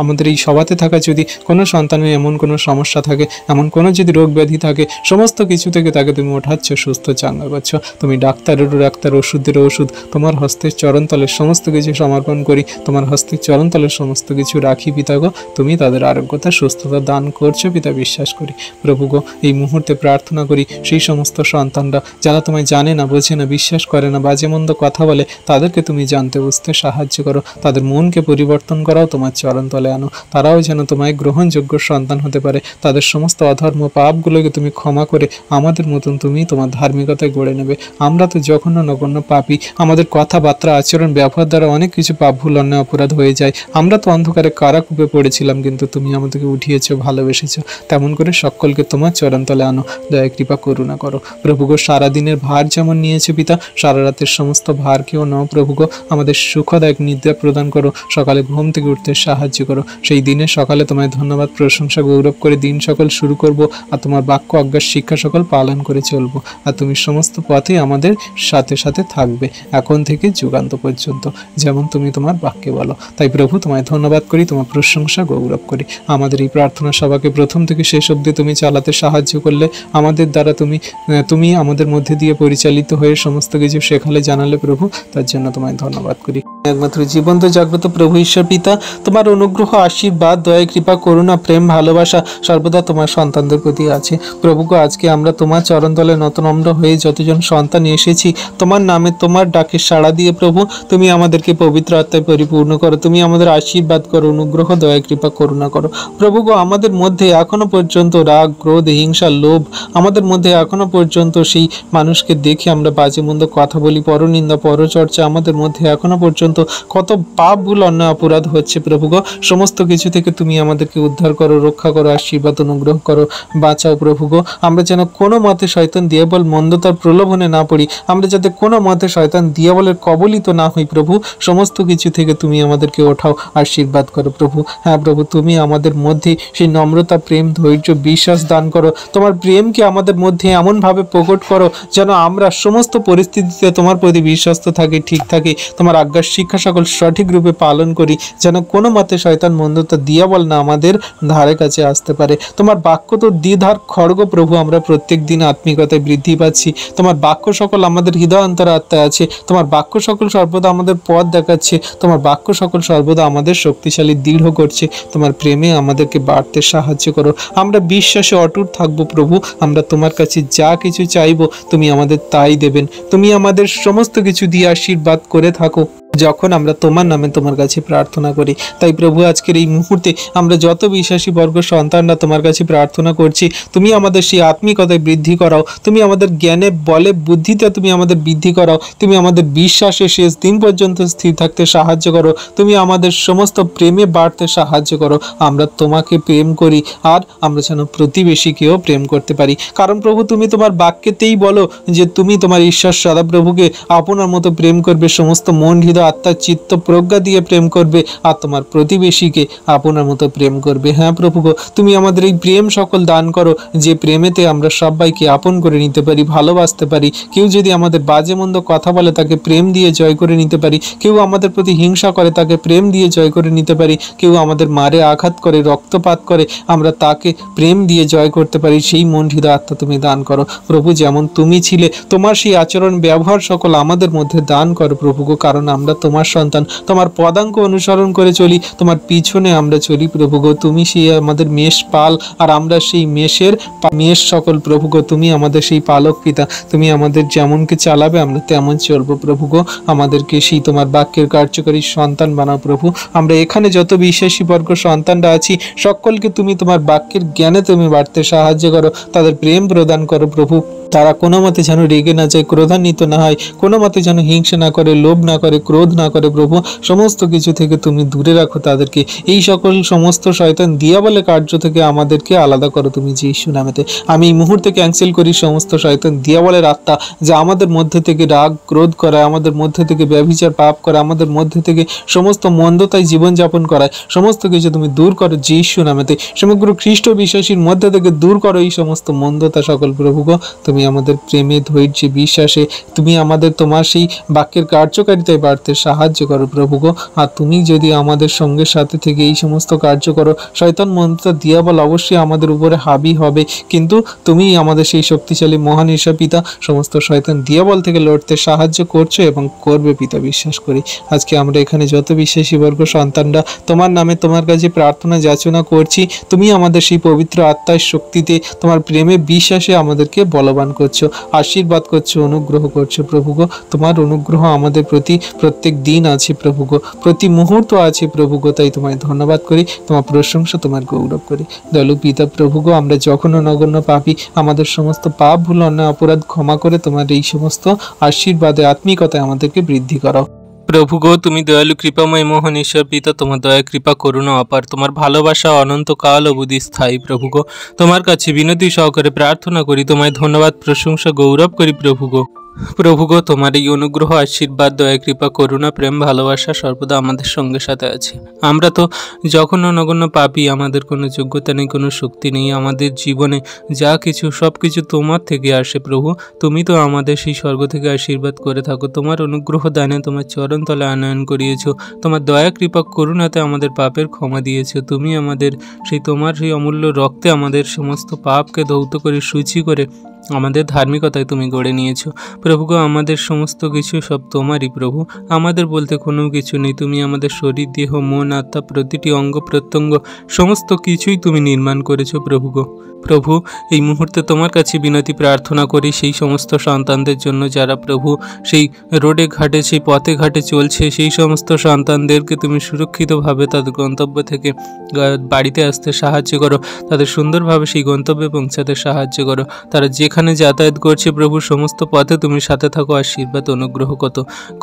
আমাদের এই সভাতে থাকা যদি কোনো সন্তানের এমন কোনো সমস্যা থাকে, এমন কোনো যদি রোগ ব্যাধি থাকে, সমস্ত কিছু থেকে তাকে তুমি ওঠাচ্ছ, সুস্থ চাঙ্গা করছো। তুমি ডাক্তারেরও ডাক্তার, ওষুধেরও ওষুধ তোমার হস্তের চরণ চরণতলের সমস্ত কিছু সমর্পণ করি, তোমার হস্তের চরণতলের সমস্ত কিছু রাখি পিতা গো। তুমি তাদের আরোগ্যতা সুস্থতা দান করছো পিতা, বিশ্বাস করি প্রভু গো। এই মুহূর্তে প্রার্থনা করি সেই সমস্ত সন্তানরা যারা তোমায় জানে না, বোঝে না, বিশ্বাস করে না, বাজে মন্দ কথা বলে, তাদেরকে তুমি জানতে বুঝতে সাহায্য করো, তাদের মনকে পরিবর্তন করাও, তোমার চরণতলে আনো। তারাও যেন তোমায় গ্রহণযোগ্য সন্তান হতে পারে, তাদের সমস্ত অধর্ম পাপগুলোকে তুমি ক্ষমা করে আমাদের মতন তুমি তোমার ধার্মিকতায় গড়ে নেবে। আমরা তো জঘন্য নগণ্য পাপী, আমাদের কথাবার্তা আচরণ ব্যবহার দ্বারা অনেক কিছু পাপ ভুল অন্যায় অপরাধ হয়ে যায়। আমরা তো অন্ধকারে কারাকূপে পড়েছিলাম, কিন্তু তুমি আমাদেরকে উঠিয়েছো, ভালোবেসেছো। তেমন করে সকলকে তোমার চরণতলে আনো, দয়া কৃপা করুণা করো প্রভু গো। সারাদিনের ভার যেমন নিয়েছো পিতা, সারা রাতের সমস্ত ভারকেও নাও প্রভু গো। আমাদের সুখদায়ক নিদ্রা প্রদান করো, সকালে ঘুম থেকে উঠতে সাহায্য করো। সেই দিনে সকালে তোমায় ধন্যবাদ প্রশংসা গৌরব করে দিন সকল শুরু করব, আর তোমার বাক্য আজ্ঞার শিক্ষা সকল পালন করে চলবো। আর তুমি সমস্ত পথে আমাদের সাথে সাথে থাকবে, এখন থেকে যুগান্ত পর্যন্ত, যেমন তুমি তোমার বাক্যে বলো। তাই প্রভু তোমায় ধন্যবাদ করি, তোমার প্রশংসা গৌরব করি। আমাদের এই প্রার্থনা সভাকে প্রথম থেকে শেষ অবধি তুমি চালাতে সাহায্য করলে, আমাদের দ্বারা তুমি আমাদের মধ্যে দিয়ে পরিচালিত হয়ে সমস্ত কিছু শেখালে, জানালে প্রভু, তার জন্য তোমায় ধন্যবাদ করি। একমাত্র জীবন্ত জাগ্রত প্রভু ঈশ্বর পিতা, তোমার অনুগ্রহ, আশীর্বাদ, দয়া, কৃপা, করুণা, প্রেম, ভালোবাসা সর্বদা তোমার সন্তানদের প্রতি আছে প্রভুকে। আজকে আমরা তোমার চরণতলে নতনম্র হয়ে যতজন সন্তান এসেছি, তোমার নামে তোমার ডাকে সাড়া দিয়ে প্রভু, তুমি আমাদেরকে পবিত্র আত্মায় পরিপূর্ণ করো, তুমি আমাদের আশীর্বাদ করো, অনুগ্রহ, দয়া, কৃপা, করুণা করো প্রভু গো। আমাদের মধ্যে এখনো পর্যন্ত রাগ, ক্রোধ, হিংসা, লোভ, আমাদের মধ্যে এখনো পর্যন্ত সেই মানুষকে দেখে আমরা বাজে মন্দ কথা বলি, পরনিন্দা, পরচর্চা, আমাদের মধ্যে এখনো পর্যন্ত কত পাপ ভুল অন্যায় অপরাধ হচ্ছে প্রভু গো। সমস্ত কিছু থেকে তুমি আমাদেরকে উদ্ধার করো, রক্ষা করো, আশীর্বাদ অনুগ্রহ করো, বাঁচাও প্রভু গো। আমরা যেন কোনো মতে শয়তান দিয়াবল মন্দতার প্রলোভনে না পড়ি, আমরা যাতে কোনো মতে শয়তান দিয়াবলের কবলিত না হই প্রভু। সমস্ত কিছু থেকে তুমি আমাদেরকে ওঠাও, আশীর্বাদ করো প্রভু। হ্যাঁ প্রভু, তুমি আমাদের মধ্যে সেই নম্রতা, প্রেম, ধৈর্য, বিশ্বাস দান করো। তোমার প্রেমকে আমাদের মধ্যে এমনভাবে প্রকট করো যেন আমরা সমস্ত পরিস্থিতিতে তোমার প্রতি বিশ্বস্ত থাকি, ঠিক থাকি, তোমার আজ্ঞার শিক্ষা সকল সঠিক রূপে পালন করি, যেন কোনো মতে শয়তান মন্দতা দিয়াবল না আমাদের ধারে কাছে আসতে পারে। তোমার বাক্য তো দ্বিধার খড়গ প্রভু, আমরা প্রত্যেক দিন আত্মিকতায় বৃদ্ধি পাচ্ছি। তোমার বাক্য সকল আমাদের হৃদয় অন্তরাত্মায় আছে, তোমার বাক্য সকল সর্বদা আমাদের পথ দেখাচ্ছে, তোমার বাক্য সকল সর্বদা আমাদের শক্তিশালী দৃঢ় করছে। তোমার প্রেমে আমাদেরকে বাড়তে সাহায্য করো, আমরা বিশ্বাসে অটুট থাকবো প্রভু। আমরা তোমার কাছে যা কিছু চাইবো তুমি আমাদের তাই দেবেন, তুমি আমাদের সমস্ত কিছু দিয়ে আশীর্বাদ করে থাকো যখন আমরা তোমার নামে তোমার কাছে প্রার্থনা করি। তাই প্রভু, আজকের এই মুহূর্তে আমরা যত বিশ্বাসী বর্গ সন্তানরা তোমার কাছে প্রার্থনা করছি, তুমি আমাদের সেই আত্মিকতায় বৃদ্ধি করাও, তুমি আমাদের জ্ঞানে, বলে, বুদ্ধিতে তুমি আমাদের বৃদ্ধি করাও, তুমি আমাদের বিশ্বাসে শেষ দিন পর্যন্ত স্থির থাকতে সাহায্য করো, তুমি আমাদের সমস্ত প্রেমে বাড়তে সাহায্য করো। আমরা তোমাকে প্রেম করি, আর আমরা যেন প্রতিবেশীকেও প্রেম করতে পারি, কারণ প্রভু তুমি তোমার বাক্যেতেই বলো যে তুমি তোমার ঈশ্বর সদাপ্রভুকে আপনার মতো প্রেম করবে, সমস্ত মন, হৃদয়, আত্মা, চিত্ত, প্রজ্ঞা দিয়ে প্রেম করবে, আর তোমার প্রতিবেশীকে আপনার মতো প্রেম করবে। হ্যাঁ প্রভু গো, তুমি আমাদের এই প্রেম সকল দান করো, যে প্রেমেতে আমরা সবাইকে আপন করে নিতে পারি, ভালোবাসতে পারি। কেউ যদি আমাদের বাজে মন্দ কথা বলে তাকে প্রেম দিয়ে জয় করে নিতে পারি, কেউ আমাদের প্রতি হিংসা করে তাকে প্রেম দিয়ে জয় করে নিতে পারি, কেউ আমাদের মারে আঘাত করে, রক্তপাত করে, আমরা তাকে প্রেম দিয়ে জয় করতে পারি। সেই মন, হৃদয়, আত্মা তুমি দান করো প্রভু, যেমন তুমি ছিলে, তোমার সেই আচরণ ব্যবহার সকল আমাদের মধ্যে দান করো প্রভু গো, কারণ আমরা তোমার সন্তান, তোমার পদাঙ্ক অনুসরণ করে চলি, তোমার পিছনে আমরা চলি প্রভু গো। তুমি সেই আমাদের মেষ পাল, আর আমরা সেই মেষ সকল প্রভু গো। তুমি আমাদের সেই পালক পিতা, তুমি আমাদের যেমনকে চালাবে আমরা তেমন চলবো প্রভু গো। আমাদেরকে সেই তোমার বাক্যের কার্যকরী সন্তান বানাও প্রভু। আমরা এখানে যত বিশ্বাসী বর্গ সন্তানরা আছি, সকলকে তুমি তোমার বাক্যের জ্ঞানে তুমি বাড়তে সাহায্য করো, তাদের প্রেম প্রদান করো প্রভু। তারা কোনো মতে যেন রেগে না যায়, ক্রোধান্বিত না হয়, কোনো মতে যেন হিংসা না করে, লোভ না করে, ক্রোধ না করে প্রভু। সমস্ত কিছু থেকে তুমি দূরে রাখো তাদেরকে, এই সকল সমস্ত শয়তান দিয়াবলের কার্য থেকে আমাদেরকে আলাদা করো তুমি যীশু নামেতে। আমি এই মুহূর্তে ক্যান্সেল করি সমস্ত শয়তান দিয়াবলের আত্মা যা আমাদের মধ্যে থেকে রাগ, ক্রোধ করায়, আমাদের মধ্যে থেকে ব্যভিচার, পাপ করে, আমাদের মধ্যে থেকে সমস্ত মন্দতায় জীবনযাপন করায়, সমস্ত কিছু তুমি দূর করো যীশু নামেতে। সমগ্র খ্রিস্ট বিশ্বাসীর মধ্যে থেকে দূর করো এই সমস্ত মন্দতা সকল প্রভু গো। তুমি আমাদের প্রেমে, ধৈর্যে, বিশ্বাসে তুমি আমাদের তোমার সেই বাক্যের কার্যকারিতায় বাড়তে লড়তে সাহায্য করো প্রভু গো। আর তুমি যদি আমাদের সঙ্গে সাথে থেকে এই সমস্ত কার্য করো, শয়তান মন্ত্র দিয়াবল অবশ্যই আমাদের উপরে হাবি হবে, কিন্তু তুমি আমাদের সেই শক্তিশালী মহান ঈশা পিতা সমস্ত শয়তান দিয়াবল থেকে লড়তে সাহায্য করছো এবং করবে পিতা, বিশ্বাস করি। আজকে আমরা এখানে যত বিশ্বাসী বর্গ সন্তানরা তোমার নামে তোমার কাছে প্রার্থনা যাচনা করছি, তুমি আমাদের সেই পবিত্র আত্মার শক্তিতে তোমার প্রেমে বিশ্বাসে আমাদেরকে বলবান করছো, আশীর্বাদ করছো, অনুগ্রহ করছো প্রভু গো। তোমার অনুগ্রহ আমাদের প্রতি প্রত্যেক দিন আছে প্রভু গো, প্রতি মুহূর্ত আছে প্রভু গো। তাই তোমায় ধন্যবাদ করি, তোমার প্রশংসা, তোমার গৌরব করি। দয়ালু পিতা প্রভু গো, আমরা যখন নগণ্য পাপী, আমাদের সমস্ত পাপ ভুল অন্যায় অপরাধ ক্ষমা করে তোমার এই সমস্ত আশীর্বাদে আত্মিকতায় আমাদেরকে বৃদ্ধি করো প্রভু গো। তুমি দয়ালু কৃপাময় মোহন ঈশ্বর পিতা, তোমার দয়া কৃপা করুণা অপার, তোমার ভালোবাসা অনন্তকাল অবধি স্থায়ী প্রভু গো। তোমার কাছে বিনতি সহকারে প্রার্থনা করি, তোমায় ধন্যবাদ প্রশংসা গৌরব করি প্রভু গো। প্রভু গো, তোমার এই অনুগ্রহ আশীর্বাদ দয়া কৃপা করুণা প্রেম ভালোবাসা সর্বদা আমাদের সঙ্গে সাথে আছে। আমরা তো যখন নগণ্য পাপী, আমাদের কোনো যোগ্যতা নেই, কোনো শক্তি নেই, আমাদের জীবনে যা কিছু সব কিছু তোমার থেকে আসে প্রভু। তুমি তো আমাদের সেই স্বর্গ থেকে আশীর্বাদ করে থাকো, তোমার অনুগ্রহ দানে তোমার চরণ তলে আনয়ন করিয়েছো, তোমার দয়া কৃপা করুণাতে আমাদের পাপের ক্ষমা দিয়েছো। তুমি আমাদের তোমার সেই অমূল্য রক্তে আমাদের সমস্ত পাপকে ধৌত করে সূচি করে আমাদের ধার্মিকতায় তুমি গড়ে নিয়েছো প্রভু গো। আমাদের সমস্ত কিছু সব তোমারই প্রভু, আমাদের বলতে কোনো কিছু নেই। তুমি আমাদের শরীর, দেহ, মন, আত্মা, প্রতিটি অঙ্গ প্রত্যঙ্গ সমস্ত কিছুই তুমি নির্মাণ করেছো প্রভু গো। প্রভু, এই মুহূর্তে তোমার কাছে বিনতি প্রার্থনা করি সেই সমস্ত সন্তানদের জন্য যারা প্রভু সেই রোডে ঘাটে, সেই পথে ঘাটে চলছে, সেই সমস্ত সন্তানদেরকে তুমি সুরক্ষিতভাবে তাদের গন্তব্য থেকে বাড়িতে আসতে সাহায্য করো, তাদের সুন্দরভাবে সেই গন্তব্যে পৌঁছাতে সাহায্য করো। তারা যেখানে যাতায়াত করছে প্রভু, সমস্ত পথে তুমি সাথে থাকো, আশীর্বাদ অনুগ্রহ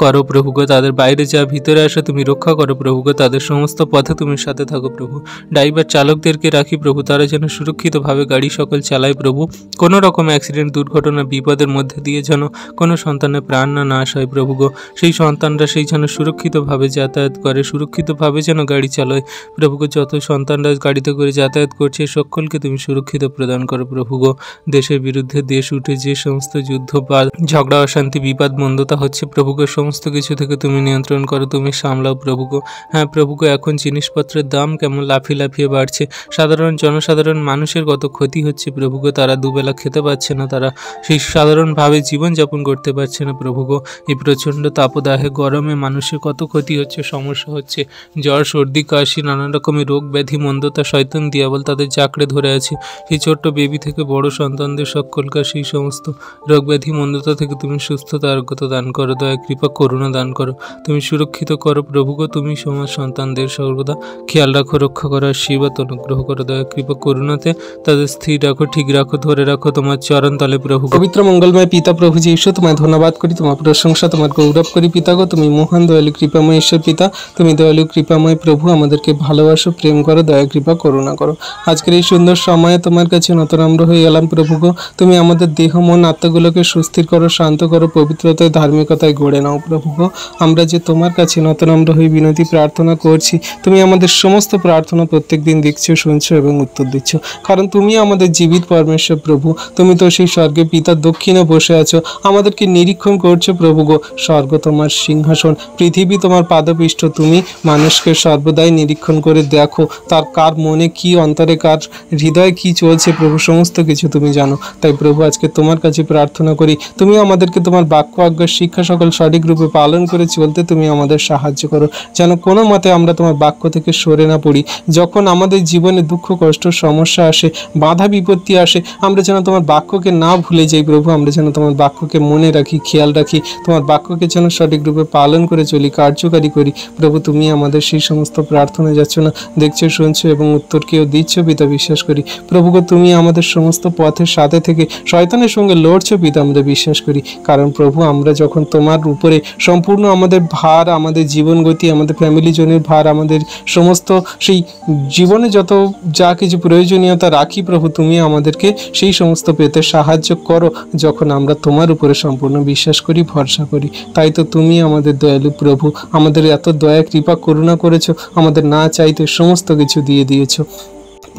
করো প্রভু গো। তাদের বাইরে যা ভিতরে আসে তুমি রক্ষা করো প্রভু গো, তাদের সমস্ত পথে তুমি সাথে থাকো প্রভু। ড্রাইভার চালকদেরকে রাখি প্রভু, তারা যেন সুরক্ষিতভাবে গাড়ি সকল চালায় প্রভু। কোনো রকম অ্যাক্সিডেন্ট, দুর্ঘটনা, বিপদের মধ্যে দিয়ে যেন কোনো সন্তানের প্রাণ না নাশ হয় প্রভু গো। সেই সন্তানরা সেই যেন সুরক্ষিতভাবে যাতায়াত করে, সুরক্ষিতভাবে যেন গাড়ি চালায় প্রভু গো। যত সন্তানরা গাড়িতে করে যাতায়াত করছে সকলকে তুমি সুরক্ষিত প্রদান করো প্রভু গো। দেশের বিরুদ্ধে দেশ উঠে যে সমস্ত যুদ্ধ বা ঝগড়া, অশান্তি, বিবাদ, মন্দতা হচ্ছে প্রভু গো, সমস্ত কিছু থেকে তুমি নিয়ন্ত্রণ করো, তুমি সামলাও প্রভু গো। হ্যাঁ প্রভু গো, এখন জিনিসপত্রের দাম কেমন লাফিয়ে লাফিয়ে বাড়ছে, সাধারণ জনসাধারণ মানুষের কত ক্ষতি হচ্ছে প্রভু গো। তারা দুবেলা খেতে পাচ্ছে না, তারা সেই সাধারণভাবে জীবনযাপন করতে পারছে না প্রভু গো। এই প্রচণ্ড তাপদাহে গরমে মানুষের কত ক্ষতি হচ্ছে, সমস্যা হচ্ছে, জ্বর, সর্দি, কাশি, নানা রকমের রোগ ব্যাধি, মন্দতা, শয়তান দিয়াবল তাদের জাকড়ে ধরে আছে। সেই ছোট্ট বেবি থেকে বড় সন্তানদের সকলকার সেই সমস্ত রোগ ব্যাধি মন্দতা থেকে তুমি সুস্থতা আরোগ্যতা দান করো, দয়া কৃপা করুণা দান করো, তুমি সুরক্ষিত করো প্রভু গো। তুমি সমাজ সন্তানদের সর্বদা খেয়াল রাখো, রক্ষা করো, আশীর্বাদ অনুগ্রহ করো, দয়া কৃপা করুণাতে তাদের স্থির রাখো, ঠিক রাখো, ধরে রাখো তোমার চরণ তলে প্রভু। পবিত্র মঙ্গলময় পিতা প্রভু যে ঈশ্বর, তোমায় ধন্যবাদ করি, তোমার প্রশংসা, তোমার গৌরব করি পিতা গো। তুমি মহান দয়ালু কৃপাময় ঈশ্বর পিতা, তুমি দয়ালু কৃপাময় প্রভু, আমাদেরকে ভালোবাসো, প্রেম করো, দয়া কৃপা করুণা করো। আজকের এই সুন্দর সময়ে তোমার কাছে নতনম্র হয়ে এলাম প্রভু গো। তুমি আমাদের দেহ, মন, আত্মাগুলোকে সুস্থির করো, শান্ত করো, পবিত্রতায়, ধার্মিকতায় গড়ে নাও প্রভু গো। আমরা যে তোমার কাছে নতনম্র হয়ে বিনতি প্রার্থনা করছি, তুমি আমাদের সমস্ত প্রার্থনা প্রত্যেক দিন দেখছো, শুনছো এবং উত্তর দিচ্ছ, কারণ তুমি আমাদের জীবিত পরমেশ্বর প্রভু। তুমি তো সেই স্বর্গে পিতার দক্ষিণে বসে আছো, আমাদেরকে নিরীক্ষণ করছো প্রভু গো। স্বর্গ তোমার সিংহাসন, পৃথিবী তোমার পাদপৃষ্ঠ, তুমি মানুষকে সর্বদাই নিরীক্ষণ করে দেখো, তার কার মনে কি, অন্তরে কার হৃদয়ে কি চলছে প্রভু, সমস্ত কিছু তুমি জানো। তাই প্রভু আজকে তোমার কাছে প্রার্থনা করি, তুমি আমাদেরকে তোমার বাক্য আজ্ঞা শিক্ষা সকল সঠিক রূপে পালন করে চলতে তুমি আমাদের সাহায্য করো, যেন কোনো মতে আমরা তোমার বাক্য থেকে সরে না পড়ি। যখন আমাদের জীবনে দুঃখ, কষ্ট, সমস্যা আসে, বাধা বিপত্তি আসে, আমরা যেন তোমার বাক্যকে না ভুলে যাই প্রভু। আমরা যেন তোমার বাক্যকে মনে রাখি, খেয়াল রাখি, তোমার বাক্যকে যেন সঠিক রূপে পালন করে চলি, কার্যকারী করি প্রভু। তুমি আমাদের সেই সমস্ত প্রার্থনা যাচ্ছ না, দেখছো, শুনছো এবং উত্তরকেও দিচ্ছ পিতা, বিশ্বাস করি প্রভু গো। তুমি আমাদের সমস্ত পথের সাথে থেকে শয়তানের সঙ্গে লড়ছো পিতা, আমরা বিশ্বাস করি, কারণ প্রভু আমরা যখন তোমার উপরে সম্পূর্ণ আমাদের ভার, আমাদের জীবন গতি, আমাদের ফ্যামিলি জনের ভার, আমাদের সমস্ত সেই জীবনে যত যা কিছু প্রয়োজনীয়তা রাখি প্রভু, তুমি আমাদেরকে সেই সমস্ত পেতে সাহায্য করো যখন আমরা তোমার উপরে সম্পূর্ণ বিশ্বাস করি, ভরসা করি। তাই তো তুমি আমাদের দয়ালু প্রভু, আমাদের এত দয়া কৃপা করুণা করেছো, আমাদের না চাইতে সমস্ত কিছু দিয়ে দিয়েছো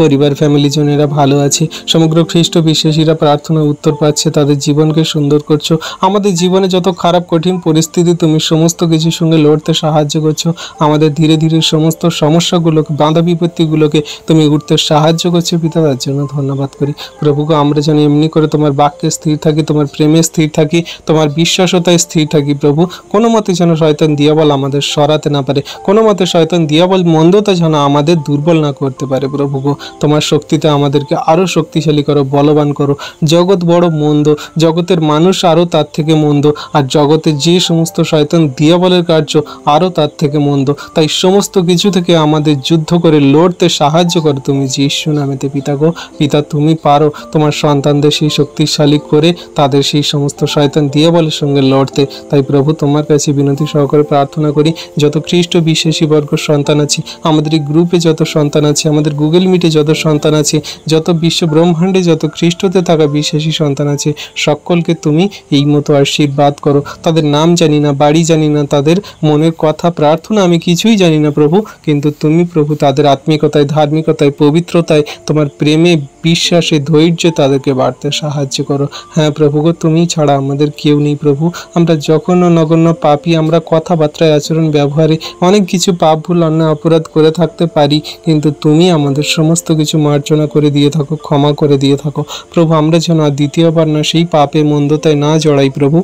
পরিবার ফ্যামিলি জনেরা ভালো আছে। সমগ্র খ্রিস্ট বিশ্বাসীরা প্রার্থনা উত্তর পাচ্ছে, তাদের জীবনকে সুন্দর করছো। আমাদের জীবনে যত খারাপ কঠিন পরিস্থিতি, তুমি সমস্ত কিছুর সঙ্গে লড়তে সাহায্য করছো। আমাদের ধীরে ধীরে সমস্ত সমস্যাগুলোকে, বাধা বিপত্তিগুলোকে তুমি উঠতে সাহায্য করছো পিতা, তার জন্য ধন্যবাদ করি। প্রভুকে আমরা যেন এমনি করে তোমার বাক্যে স্থির থাকি, তোমার প্রেমে স্থির থাকি, তোমার বিশ্বাসতায় স্থির থাকি। প্রভু কোনো মতে যেন শয়তান দিয়াবল আমাদের সরাতে না পারে, কোনো মতে শয়তান দিয়াবল মন্দতা যেন আমাদের দুর্বল না করতে পারে। প্রভু গো, তোমার শক্তিতে আমাদেরকে আরও শক্তিশালী করো, বলবান করো। জগৎ বড় মন্দ, জগতের মানুষ আরও তার থেকে মন্দ, আর জগতে যে সমস্ত শয়তান দিয়াবলের কার্য আরও তার থেকে মন্দ। তাই সমস্ত কিছু থেকে আমাদের যুদ্ধ করে লড়তে সাহায্য করো তুমি যিশু নামেতে পিতা গো। পিতা তুমি পারো তোমার সন্তানদের সেই শক্তিশালী করে তাদের সেই সমস্ত শয়তান দিয়াবলের সঙ্গে লড়তে। তাই প্রভু তোমার কাছে বিনতি সহকারে প্রার্থনা করি, যত খ্রিস্ট বিশ্বাসী বর্গ সন্তান আছে, আমাদের এই গ্রুপে যত সন্তান আছে, আমাদের গুগল মিটে যত সন্তান আছে, যত বিশ্ব ব্রহ্মাণ্ডে যত খ্রিস্টতে থাকা বিশ্বাসী সন্তান আছে, সকলকে তুমি এই মতো আশীর্বাদ করো। তাদের নাম জানি না, বাড়ি জানি না, তাদের মনের কথা প্রার্থনা আমি কিছুই জানি না প্রভু, কিন্তু তুমি প্রভু তাদের আত্মিকতায়, ধার্মিকতায়, পবিত্রতায়, তোমার প্রেমে, বিশ্বাসে, ধৈর্যে তাদেরকে বাড়তে সাহায্য করো। হ্যাঁ প্রভু গো, তুমি ছাড়া আমাদের কেউ নেই প্রভু। আমরা যখন নগণ্য পাপী, আমরা কথাবার্তায়, আচরণ, ব্যবহারে অনেক কিছু পাপ, ভুল, অন্যায়, অপরাধ করে থাকতে পারি, কিন্তু তুমি আমাদের সমস্ত কিছু মার্জনা করে দিয়ে থাকো, ক্ষমা করে দিয়ে থাকো প্রভু। আমরা যেন আর দ্বিতীয়বার না সেই পাপে মন্দতায় না জড়াই প্রভু।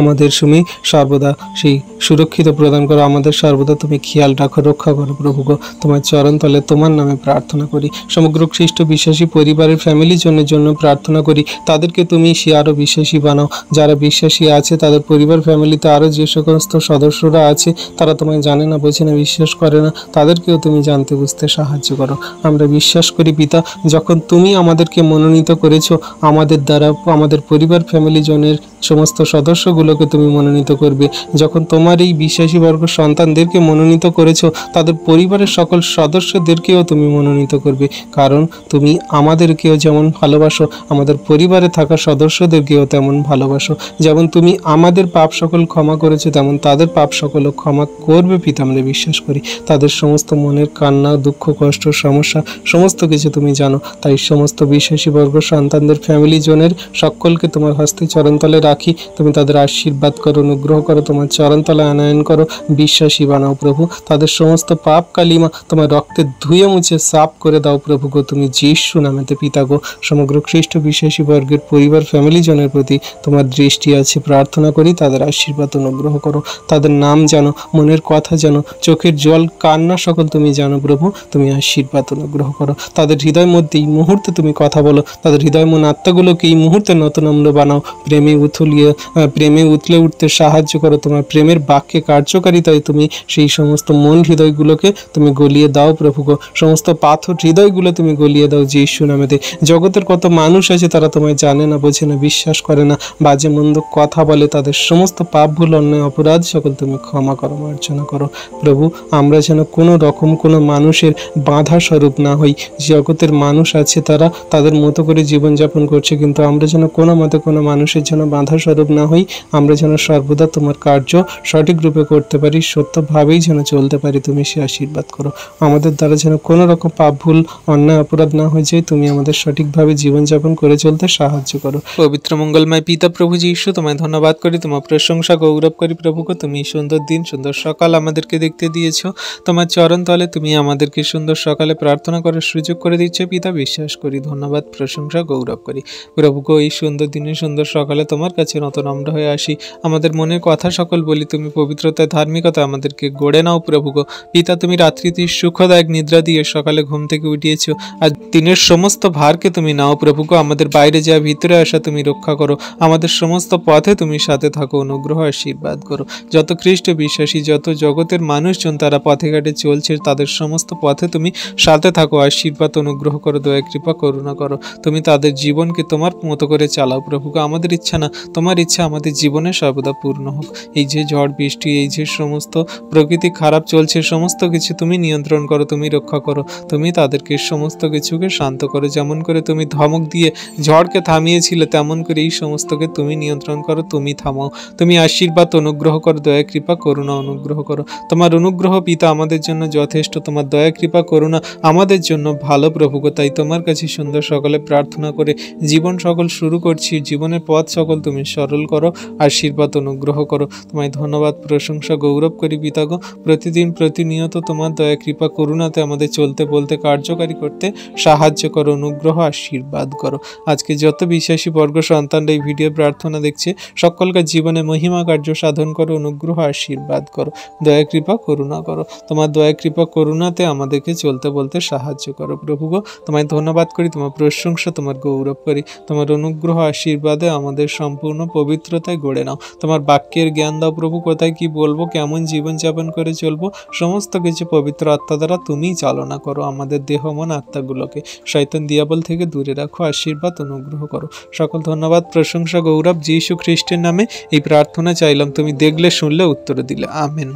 আমাদের তুমি সর্বদা সেই সুরক্ষিত প্রদান করো, আমাদের সর্বদা তুমি খেয়াল রাখো, রক্ষা করো প্রভু গো। তোমার চরণ তলে তোমার নামে প্রার্থনা করি। সমগ্র খ্রিস্ট বিশ্বাসী পরিবারের ফ্যামিলির জন্য প্রার্থনা করি, তাদেরকে তুমি সে আরও বিশ্বাসী বানাও। যারা বিশ্বাসী আছে, তাদের পরিবার ফ্যামিলিতে আরও যে সমস্ত সদস্যরা আছে, তারা তোমায় জানে না, বোঝে না, বিশ্বাস করে না, তাদেরকেও তুমি জানতে বুঝতে সাহায্য করো। আমরা বিশ্বাস করি পিতা, যখন তুমি আমাদেরকে মনোনীত করেছো, আমাদের দ্বারা আমাদের পরিবার ফ্যামিলি জনের সমস্ত সদস্যগুলোকে তুমি মনোনীত করবে। যখন তোমার এই বিশ্বাসী বর্গ সন্তানদেরকে মনোনীত করেছো, তাদের পরিবারের সকল সদস্যদেরকেও তুমি মনোনীত করবে, কারণ তুমি আমাদেরকেও যেমন ভালোবাসো, আমাদের পরিবারে থাকা সদস্যদেরকেও তেমন ভালোবাসো। যেমন তুমি আমাদের পাপ সকল ক্ষমা করেছো, তেমন তাদের পাপ সকলও ক্ষমা করবে পিতা, আমরা বিশ্বাস করি। তাদের সমস্ত মনের কান্না, দুঃখ, কষ্ট, সমস্যা সমস্ত কিছু তুমি জানো। তাই সমস্ত বিশ্বাসী বর্গ সন্তানদের, ফ্যামিলি জনের সকলকে তোমার হস্তে চরণতলে রাখি। তুমি তাদের আশীর্বাদ করো, অনুগ্রহ করো, তোমার চরণতলে আনয়ন করো, বিশ্বাসী বানাও প্রভু। তাদের সমস্ত পাপ কালিমা তোমার রক্তে ধুয়ে মুছে সাফ করে দাও প্রভু গো, তুমি যিশু নামেতে পিতা গো। সমগ্র খ্রিস্ট বিশ্বাসী বর্গের পরিবার ফ্যামিলি জনের প্রতি তোমার দৃষ্টি আছে, প্রার্থনা করি তাদের আশীর্বাদ অনুগ্রহ করো। তাদের নাম জানো, মনের কথা জানো, চোখের জল, কান্না সকল তুমি জানো প্রভু, তুমি আশীর্বাদ অনুগ্রহ করো। তাদের হৃদয় মধ্যে এই মুহূর্তে তুমি কথা বলো, তাদের হৃদয় মন আত্মাগুলোকে এই মুহূর্তে নতুন অম্ল বানাও। প্রেমে উতলে উঠতে সাহায্য করো। তোমার প্রেমের বাক্যে কার্যকারিতায় তুমি সেই সমস্ত মন হৃদয়গুলোকে তুমি গলিয়ে দাও প্রভু গো। সমস্ত পাথর হৃদয়গুলো তুমি গলিয়ে দাও যিশু নামেতে। জগতের কত মানুষ আছে, তারা তোমায় জানে না, বোঝে না, বিশ্বাস করে না, বাজে মন্দ কথা বলে, তাদের সমস্ত পাপ, ভুল, অন্যায়, অপরাধ সকল তুমি ক্ষমা করো, মার্জনা করো প্রভু। আমরা যেন কোনো রকম কোনো মানুষের বাধা স্বরূপ না হই। জগতের মানুষ আছে, তারা তাদের মতো করে জীবনযাপন করছে, কিন্তু আমরা যেন কোনো মতে কোনো মানুষের যেন বাধা স্বরূপ না হই। আমরা যেন সর্বদা তোমার কার্য সঠিক রূপে করতে পারি, সত্যভাবেই যেন চলতে পারি, তুমি সে আশীর্বাদ করো। আমাদের দ্বারা যেন কোনো রকম পাপ, ভুল, অন্যায়, অপরাধ না হয়ে যায়, তুমি আমাদের সঠিকভাবে জীবনযাপন করে চলতে সাহায্য করো। পবিত্র মঙ্গলময় পিতা প্রভু যীশু, তোমায় ধন্যবাদ করি, তোমার প্রশংসা গৌরব করি প্রভুকে। তুমি সুন্দর দিন, সুন্দর সকাল আমাদেরকে দেখতে দিয়েছো। তোমার চরণ তলে তুমি আমাদেরকে সুন্দর সকালে প্রার্থনা করার সুযোগ করে দিচ্ছ পিতা, বিশ্বাস করি, ধন্যবাদ, প্রশংসা গৌরব করি প্রভুকে। এই সুন্দর দিনে, সুন্দর সকালে তোমার কাছে নত নম্র হয়ে আসি, আমাদের মনের কথা সকল বলি। তুমি পবিত্রতায়, ধার্মিকতা আমাদেরকে গড়ে নাও প্রভুকে। পিতা, তুমি রাত্রিতে সুখদায়ক নিদ্রা দিয়ে সকালে ঘুম থেকে উঠিয়েছো, আর দিনের সমস্ত ভারকে তুমি নাও প্রভুকে। আমাদের বাইরে যা ভিতরে আসা তুমি রক্ষা করো, আমাদের সমস্ত পথে তুমি সাথে থাকো, অনুগ্রহ আশীর্বাদ করো। যত খ্রিস্ট বিশ্বাসী, যত জগতের মানুষজন তারা পথে ঘাটে চলছে, তাদের সমস্ত পথে তুমি সাথে থাকো, আশীর্বাদ অনুগ্রহ করো, দয়া কৃপা করুণা করো। তুমি তাদের জীবনকে তোমার মতো করে চালাও প্রভুকে। আমাদের ইচ্ছা না, তোমার ইচ্ছা আমাদের জীবনে সর্বদা পূর্ণ হোক। এই যে ঝড় বৃষ্টি, এই যে সমস্ত প্রকৃতি খারাপ চলছে, সমস্ত কিছু তুমি নিয়ন্ত্রণ করো, তুমি রক্ষা করো, তুমি তাদেরকে সমস্ত কিছুকে শান্ত করো। যেমন করে তুমি ধমক দিয়ে ঝড়কে থামিয়েছিলে, তেমন করে এই সমস্তকে তুমি নিয়ন্ত্রণ করো, তুমি থামাও। তুমি আশীর্বাদ অনুগ্রহ করো, দয়া কৃপা করুণা অনুগ্রহ করো। তোমার অনুগ্রহ পিতা আমাদের জন্য যথেষ্ট, তোমার দয়া কৃপা করুণা আমাদের জন্য ভালো প্রভু গো। তাই তোমার কাছে সুন্দর সকালে প্রার্থনা করে জীবন সকল শুরু করছি। জীবনের পথ সকল তুমি সরল করো, আশীর্বাদ অনুগ্রহ করো। তোমায় ধন্যবাদ প্রশংসা গৌরব করি পিতা গো। প্রতিদিন প্রতিনিয়ত তোমার দয়া কৃপা করুণাতে আমাদের চলতে বলতে কার্যকারী করতে সাহায্য করো, অনুগ্রহ আশীর্বাদ করো। আজকে যত বিশ্বাসী বর্গ সন্তানরা এই ভিডিও প্রার্থনা দেখছে সকলকার জীবনে মহিমা কার্য সাধন করো, অনুগ্রহ আশীর্বাদ করো, দয়া কৃপা করুণা করো। তোমার দয়া কৃপা করুণাতে আমাদেরকে চলতে বলতে সাহায্য করো প্রভু গো। তোমায় ধন্যবাদ করি, তোমার প্রশংসা, তোমার গৌরব করি। তোমার অনুগ্রহ আশীর্বাদে আমাদের সম্পূর্ণ পবিত্রতায় গড়ে নাও। তোমার বাক্যের জ্ঞান দাও প্রভু, কোথায় কি বলবো, কেমন জীবনযাপন করে চলবো, সমস্ত কিছু পবিত্র আত্মা দ্বারা তুমিই চালনা করো। আমাদের দেহ মন আত্মাগুলোকে শয়তান দিয়াবল থেকে দূরে রাখো, আশীর্বাদ অনুগ্রহ করো। সকল ধন্যবাদ প্রশংসা গৌরব যীশু খ্রিস্টের নামে এই প্রার্থনা চাইলাম। তুমি দেখলে, শুনলে, উত্তর দিলে। আমেন।